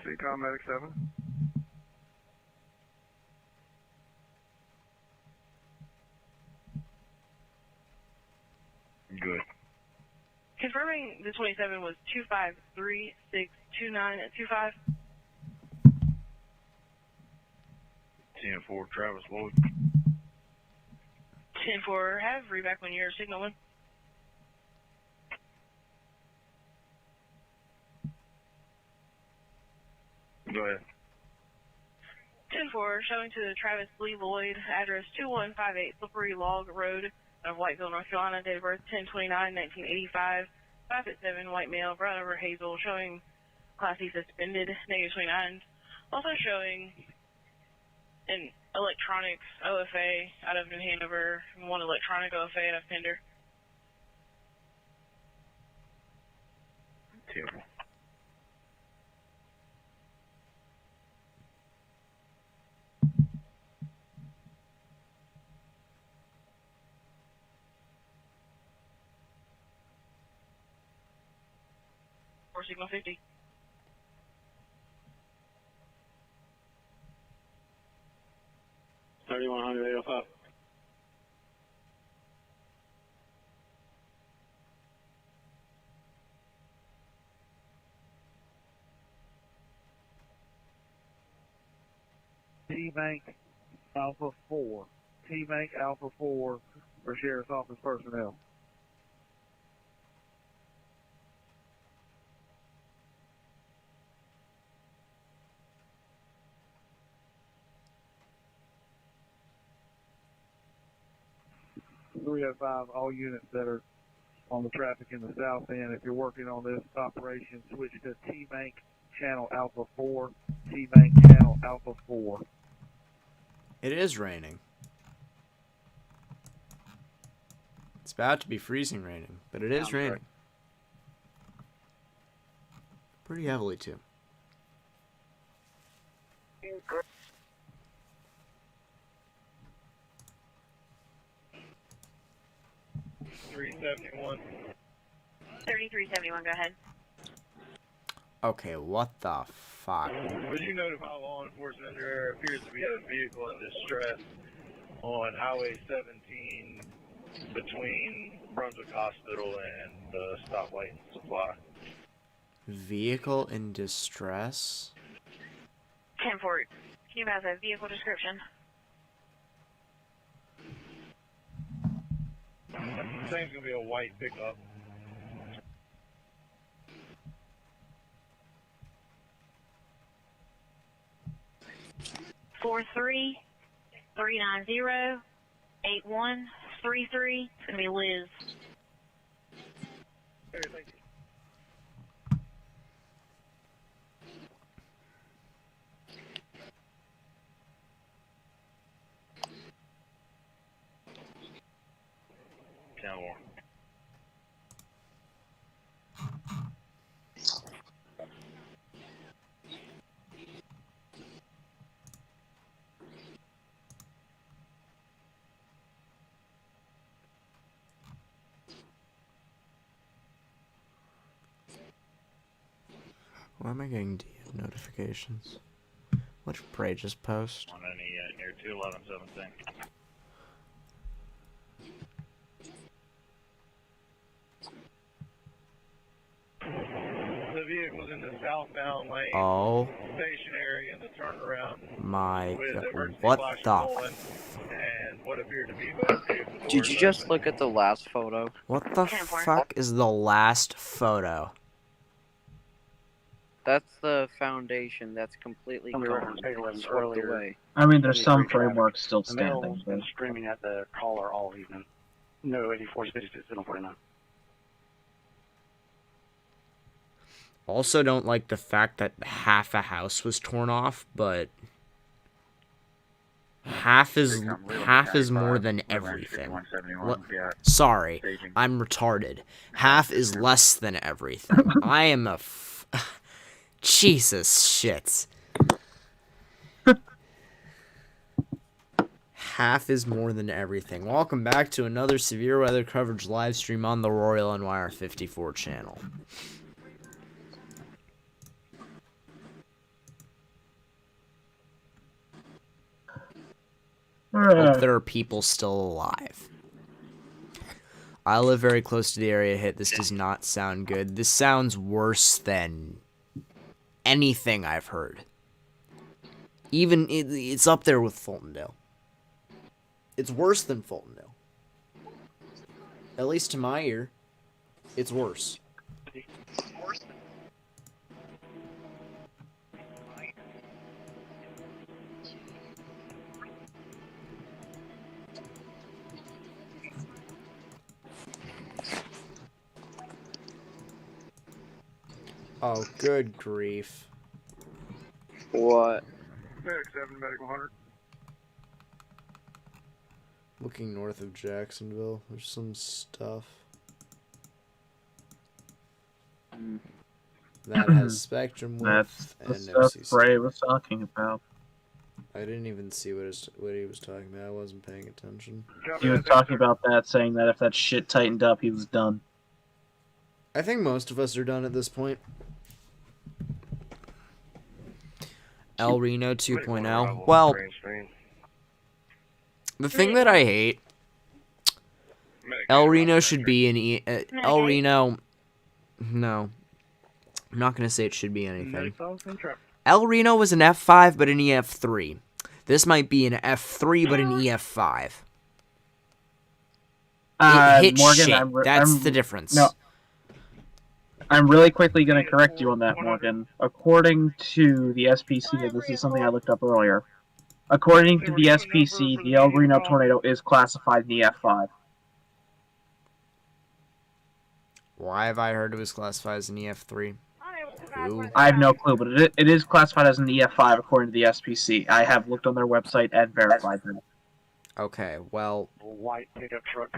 CCOM Medic 7. Good. Confirming the 27 was 253629 at 25. 10-4, Travis Lloyd. 10-4, have reback when you're signaling. Go ahead. 10-4, showing to Travis Lee Lloyd, address 2158 Slippery Log Road of Whiteville, North Carolina, date of birth 10/29/1985, 5'7", white male, brown over hazel, showing Class E suspended, -29. Also showing an electronic OFA out of New Hanover, one electronic OFA out of Pender. 10-4. Or signal 50. $3,100 T-Bank Alpha 4. T-Bank Alpha 4 for Sheriff's Office personnel. We have 5 all units that are on the traffic in the south end. If you're working on this operation, switch to T-Bank Channel Alpha 4. T-Bank Channel Alpha 4. It is raining. It's about to be freezing raining, but it is raining. Pretty heavily, too. $371. 3371, go ahead. Okay, what the fuck? Would you notify law enforcement there appears to be a vehicle in distress on Highway 17 between Brunswick Hospital and Stoplight and Supply? Vehicle in distress? 10-4, can you pass a vehicle description? Seems gonna be a white pickup. Four 390-8133. It's gonna be Liz. Thank you. Why am I getting DM notifications? What did Bray just post? On any near 211-17. The vehicle's in the southbound lane. Oh. Stationary in the turnaround. My With god, emergency what flashers the on and what appeared to be both vehicles. Did you just look at the last photo? What the fuck is the last photo? That's the foundation that's completely gone. Swept away. I mean, there's some framework still standing. Been screaming at the caller all evening. No, 84 City 49. Also don't like the fact that half a house was torn off, but half is more than everything. Sorry, I'm retarded. Half is less than everything. I am a Jesus shit. Half is more than everything. Welcome back to another severe weather coverage live stream on the Royal NYR 54 channel. Hope there are people still alive. I live very close to the area hit. This does not sound good. This sounds worse than anything I've heard. Even it's up there with Fultondale. It's worse than Fultondale. At least to my ear, it's worse. Oh, good grief. What? Medic 7, Medic 100. Looking north of Jacksonville, there's some stuff. That has spectrum width That's and the no stuff CC. Bray was talking about. I didn't even see what he was talking about. I wasn't paying attention. He was talking about that, saying that if that shit tightened up, he was done. I think most of us are done at this point. El Reno 2.0. Well, the thing that I hate, El Reno should be an El Reno. No, I'm not gonna say it should be anything. El Reno was an F5, but an EF3. This might be an F3, but an EF5. It hit Morgan, shit. That's the difference. No, I'm really quickly going to correct you on that, Morgan. According to the SPC, and this is something I looked up earlier, according to the SPC, the El Reno tornado is classified in the F5. Why have I heard it was classified as an EF3? Who? I have no clue, but it is classified as an EF5 according to the SPC. I have looked on their website and verified that. Okay, well, White pickup truck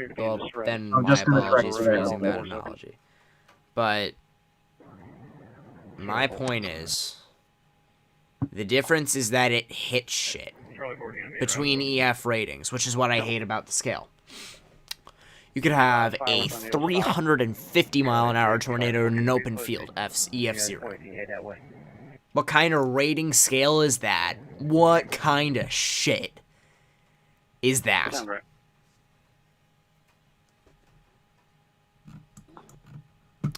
then I'm my just gonna apologies correct for you. using that analogy. But my point is, the difference is that it hits shit between EF ratings, which is what I hate about the scale. You could have a 350 mile an hour tornado in an open field, EF0. What kind of rating scale is that? What kind of shit is that?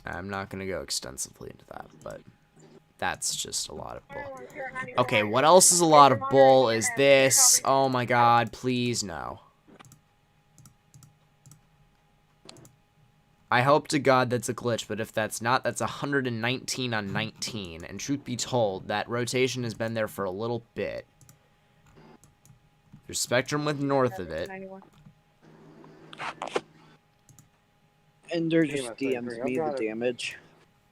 I'm not going to go extensively into that, but that's just a lot of bull. Okay, what else is a lot of bull is this? Oh my god, please no. I hope to god that's a glitch, but if that's not, that's 119 on 19. And truth be told, that rotation has been there for a little bit. There's spectrum with north of it. Ender just DMs me the damage.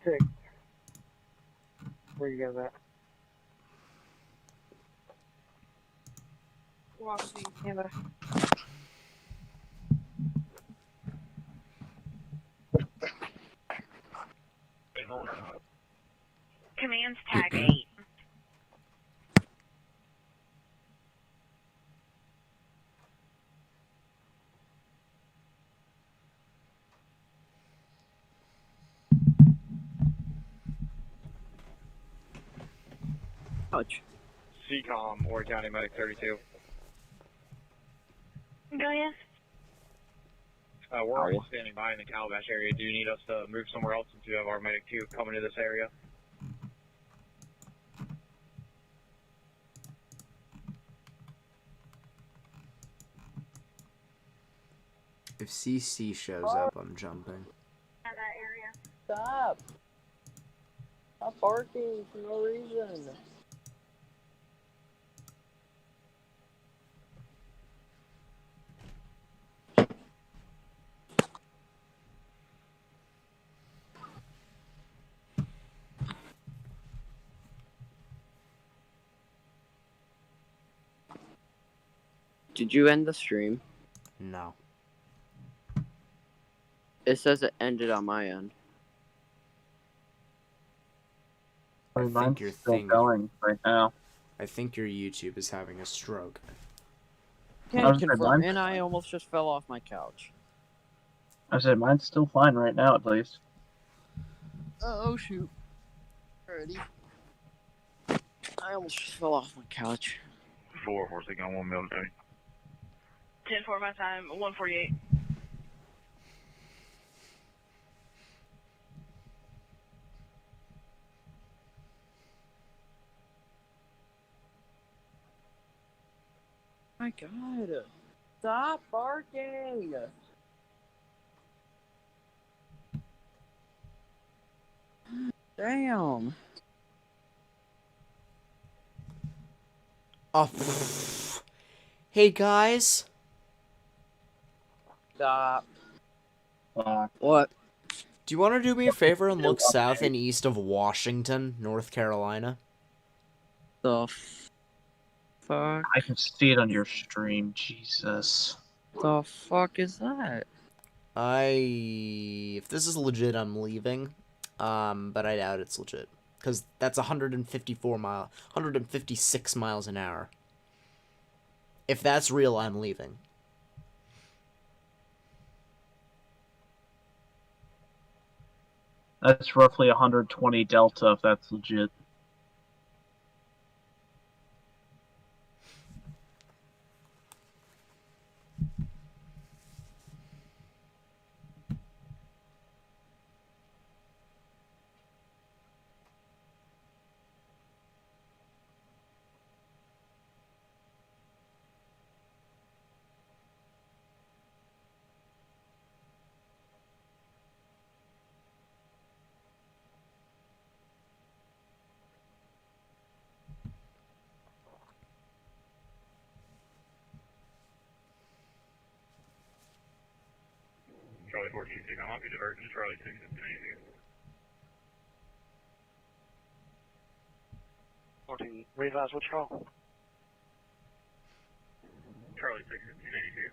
Okay. Where you guys at? Command's tag 8. Ouch. CCOM, or County Medic 32. Go ahead. We're almost standing by in the Calabash area. Do you need us to move somewhere else since you have our Medic 2 coming to this area? If CC shows up, I'm jumping. Stop! Stop barking for no reason. Did you end the stream? No. It says it ended on my end. I Mine's think your still thing. going right now. I think your YouTube is having a stroke. Can confirm, and I almost just fell off my couch. I said mine's still fine right now, at least. Oh shoot. Alrighty. I almost just fell off my couch. 4 taking on 1 military. 10-4 my time, 148. My God. Stop barking. Damn. Oh, hey guys. Stop. Fuck. What? Do you want to do me a favor and look south and east of Washington, North Carolina? The fuck? I can see it on your stream, Jesus. The fuck is that? If this is legit, I'm leaving. But I doubt it's legit. Because that's 156 miles an hour. If that's real, I'm leaving. That's roughly 120 delta, if that's legit. Charlie 14, I might be diverting to Charlie 6 at 10 here. 14, readvise what's call? Charlie 6 at 1082.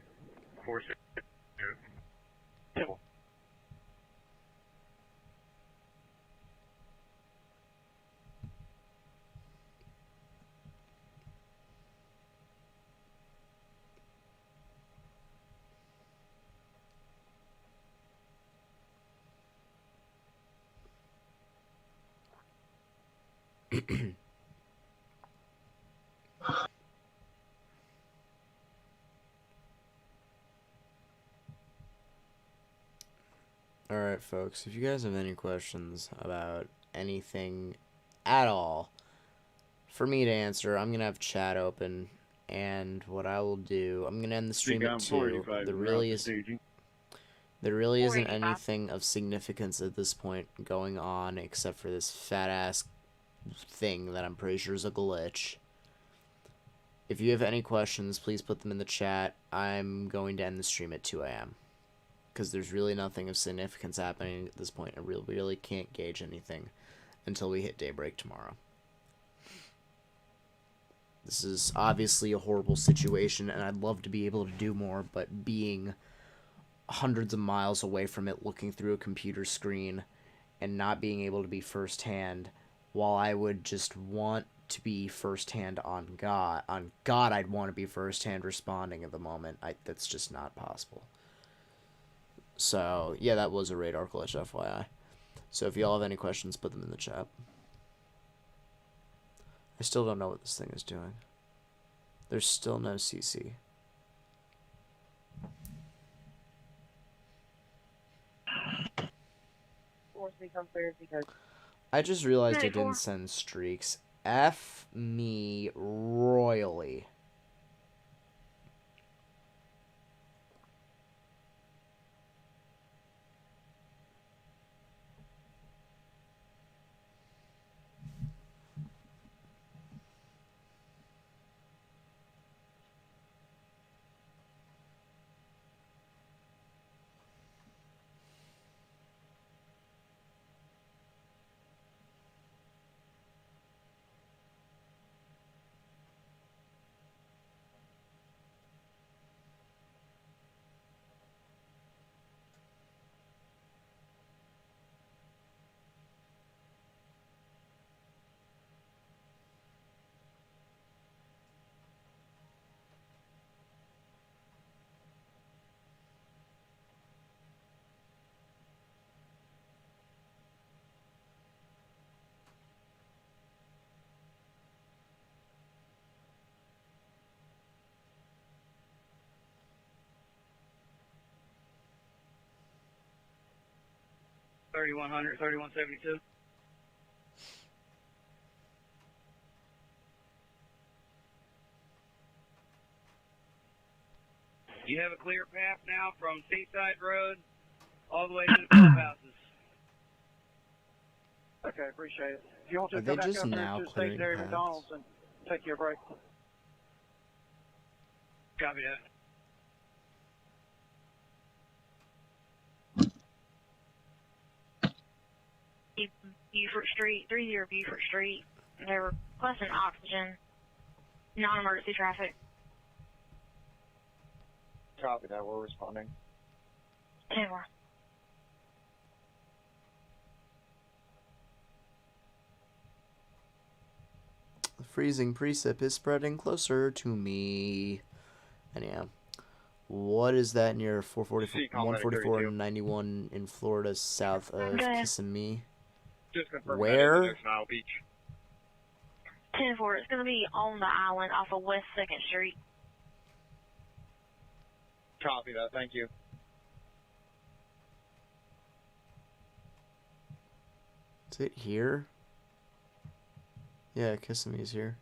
46. Table. Alright, folks, if you guys have any questions about anything at all for me to answer, I'm going to have chat open, and what I will do, I'm going to end the stream at 2. There really isn't anything of significance at this point going on except for this fat-ass thing that I'm pretty sure is a glitch. If you have any questions, please put them in the chat. I'm going to end the stream at 2 a.m. because there's really nothing of significance happening at this point. I really can't gauge anything until we hit daybreak tomorrow. This is obviously a horrible situation, and I'd love to be able to do more, but being hundreds of miles away from it, looking through a computer screen, and not being able to be firsthand, while I would just want to be firsthand on God, I'd want to be firsthand responding at the moment. That's just not possible. So, yeah, that was a radar glitch, FYI. So if y'all have any questions, put them in the chat. I still don't know what this thing is doing. There's still no CC. I just realized I didn't send streaks. F me royally. 3100, 3172. You have a clear path now from Seaside Road all the way to the clubhouses. Okay, appreciate it. If you want to Are go they back just up there now to the clearing stationary paths? McDonald's and take your break. Copy that. Beaufort Street, 30 Beaufort Street. They're requesting oxygen, non-emergency traffic. Copy that. We're responding. 10-4. The freezing precip is spreading closer to me. Anyhow, what is that near 144 and 91 in Florida, south of Kissimmee? Just confirm Where? that is in Isle Beach. 10-4. It's going to be on the island off of West 2nd Street. Copy that. Thank you. Is it here? Yeah, Kissimmee's here.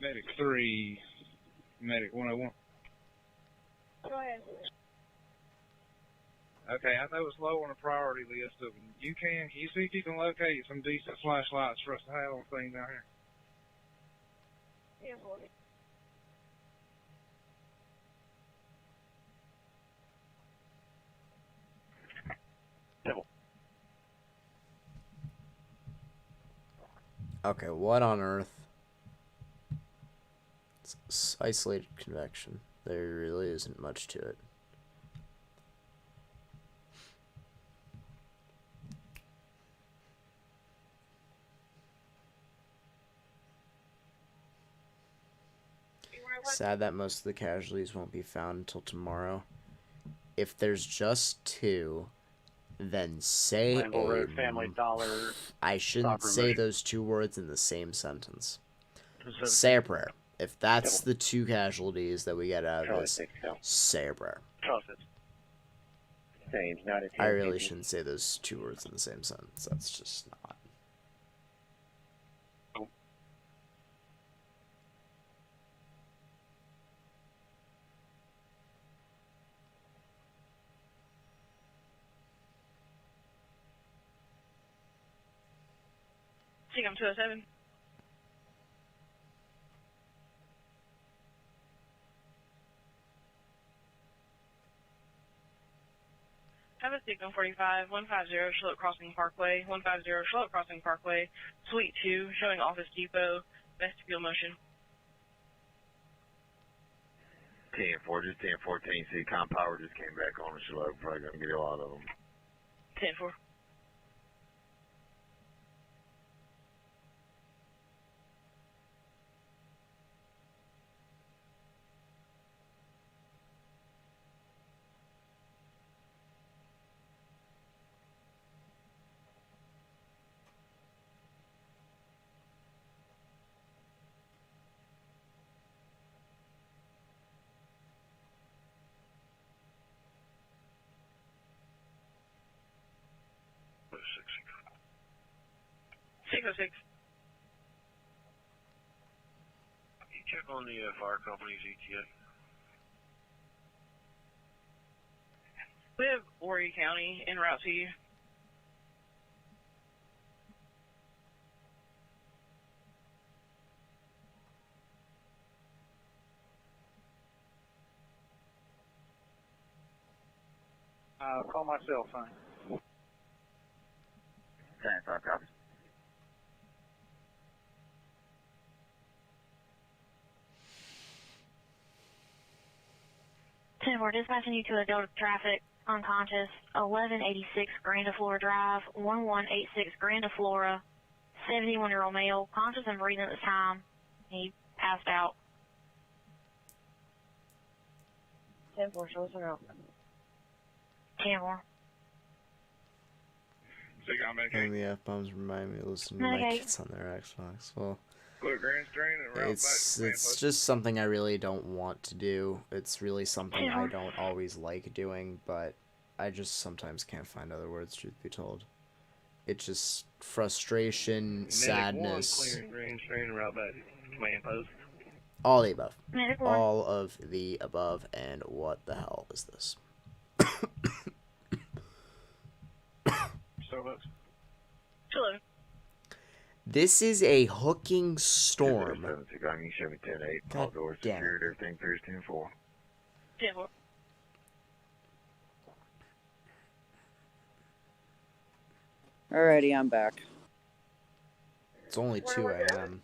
Medic 3, Medic 101. Go ahead. Okay, I know it's low on the priority list of them. Can you see if you can locate some decent flashlights for us to have on things down here? 10-4. Okay, what on earth? It's isolated convection. There really isn't much to it. Sad that most of the casualties won't be found until tomorrow. If there's just 2, then say Lambeau Road, Family Dollar. I shouldn't Stop say remotion. those 2 words in the same sentence. Say a prayer. If that's the 2 casualties that we get out of this, say a prayer. I really shouldn't say those 2 words in the same sentence. That's just not. Seacom 207. Have a Seacom 45, 150 Charlotte Crossing Parkway, 150 Charlotte Crossing Parkway, Suite 2, showing Office Depot, vestibule motion. 10-4, just 10-14. Seacom Power just came back on the Charlotte. Probably gonna get a lot of them. 10-4. Seacom 6. You check on the fire company's ETA. We have Horry County en route to you. Call my cell phone. 10-5, copy. We're dispatching you to a Delta traffic unconscious, 1186 Grandiflora Drive, 1186 Grandiflora, 71-year-old male, conscious and breathing at the time. He passed out. 10-4, show us around. 10-4. And the F-bombs remind me to listen to my kids on their Xbox. Well, it's just something I really don't want to do. It's really something I don't always like doing, but I just sometimes can't find other words, truth be told. It's just frustration, sadness. All the above. All of the above, and what the hell is this? Hello. This is a hooking storm. God doors damn it. secured, everything clears 10-4. 10-4. Alrighty, I'm back. It's only 2 a.m.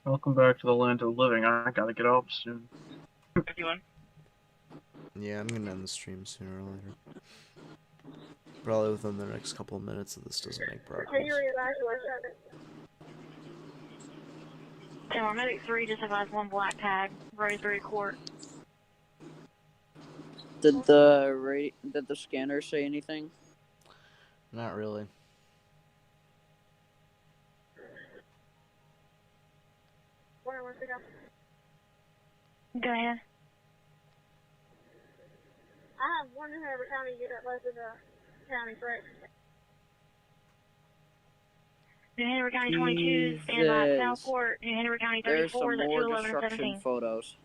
Welcome back to the land of the living. I gotta get off soon. 51. Yeah, I'm gonna end the stream sooner or later. Probably within the next couple of minutes if this doesn't make progress. Medic 3 just advised 1 black tag, Road 3 court. Did the scanner say anything? Not really. Where wants to go? Go ahead. I have one in Hanover County unit less than the county, correct? New Hanover County 22, stand by Southport. New Hanover County 34, There's some that's more 211 and destruction 17. photos.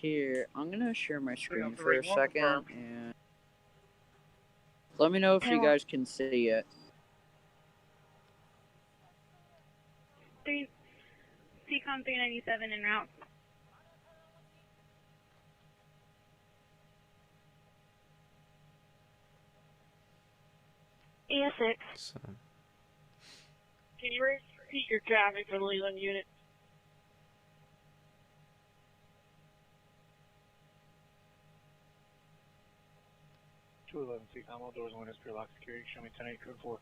Here, I'm gonna share my screen for a second, and let me know if you guys can see it. CCOM 397 en route. EF6. So. Can you repeat your traffic for the Leland unit? CCOM, all doors and windows clear, lock security. Show me 10-8, code 4.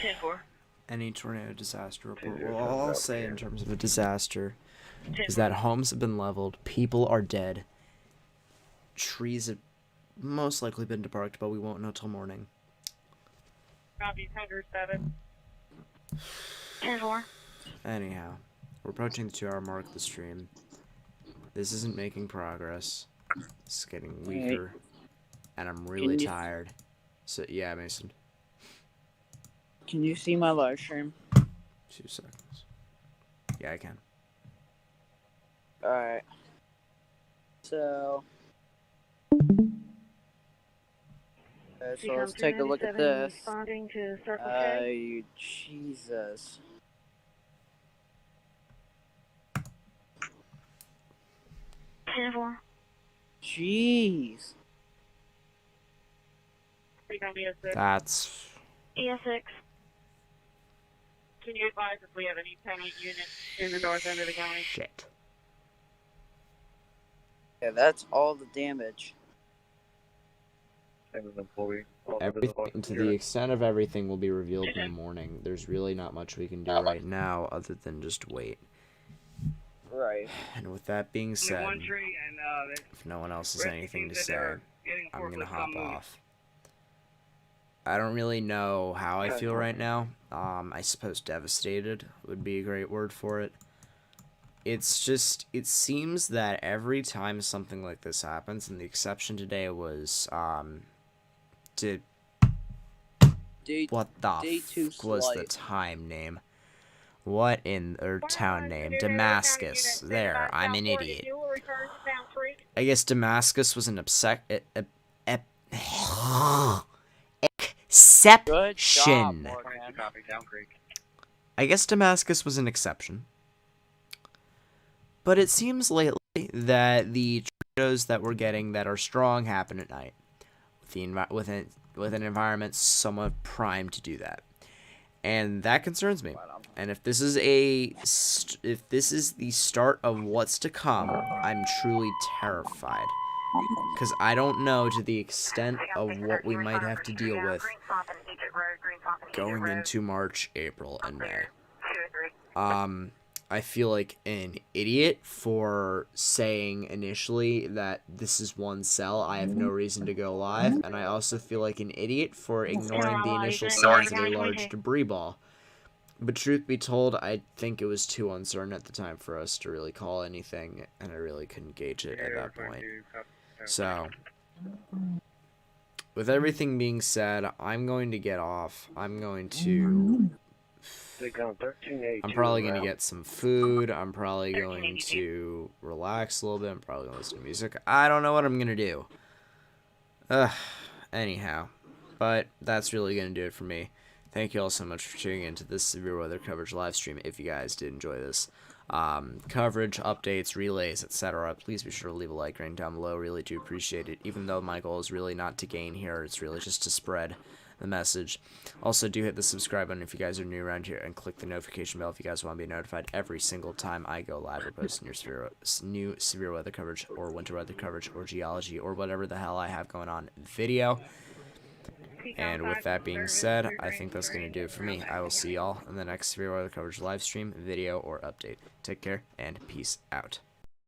10-4. Any tornado disaster report. Well, all I'll say in terms of a disaster is that homes have been leveled, people are dead, trees have most likely been debarked, but we won't know till morning. Copy, 107. 10-4. Anyhow, we're approaching the 2-hour mark of the stream. This isn't making progress. It's getting weaker, and I'm really tired. So, yeah, Mason. Can you see my live stream? 2 seconds. Yeah, I can. Alright. So... so let's take a look at this. Responding to Circle K. Jesus. Jeez. That's... EF6. Can you advise if we have any panic units in the north end of the county? Shit. Yeah, that's all the damage. Everything, to the extent of everything, will be revealed in the morning. There's really not much we can do right now other than just wait. Right. And with that being said, if no one else has anything to say, I'm gonna hop off. I don't really know how I feel right now. I suppose devastated would be a great word for it. It's just, it seems that every time something like this happens, and the exception today was, what the fuck was the time name? What in, or town name? Damascus. There, I'm an idiot. I guess Damascus was an exception. I guess Damascus was an exception. But it seems lately that the tornadoes that we're getting that are strong happen at night, with an environment somewhat primed to do that. And that concerns me. And if this is if this is the start of what's to come, I'm truly terrified. Because I don't know to the extent of what we might have to deal with going into March, April, and May. I feel like an idiot for saying initially that this is one cell. I have no reason to go live. And I also feel like an idiot for ignoring the initial signs of a large debris ball. But truth be told, I think it was too uncertain at the time for us to really call anything, and I really couldn't gauge it at that point. So, with everything being said, I'm going to get off. I'm probably going to get some food. I'm probably going to relax a little bit. I'm probably going to listen to music. I don't know what I'm going to do. Anyhow, but that's really going to do it for me. Thank you all so much for tuning into this severe weather coverage live stream. If you guys did enjoy this coverage, updates, relays, etc., please be sure to leave a like right down below. Really do appreciate it. Even though my goal is really not to gain here, it's really just to spread the message. Also, do hit the subscribe button if you guys are new around here, and click the notification bell if you guys want to be notified every single time I go live or post new severe weather coverage or winter weather coverage or geology or whatever the hell I have going on video. And with that being said, I think that's going to do it for me. I will see y'all in the next severe weather coverage live stream, video, or update. Take care, and peace out.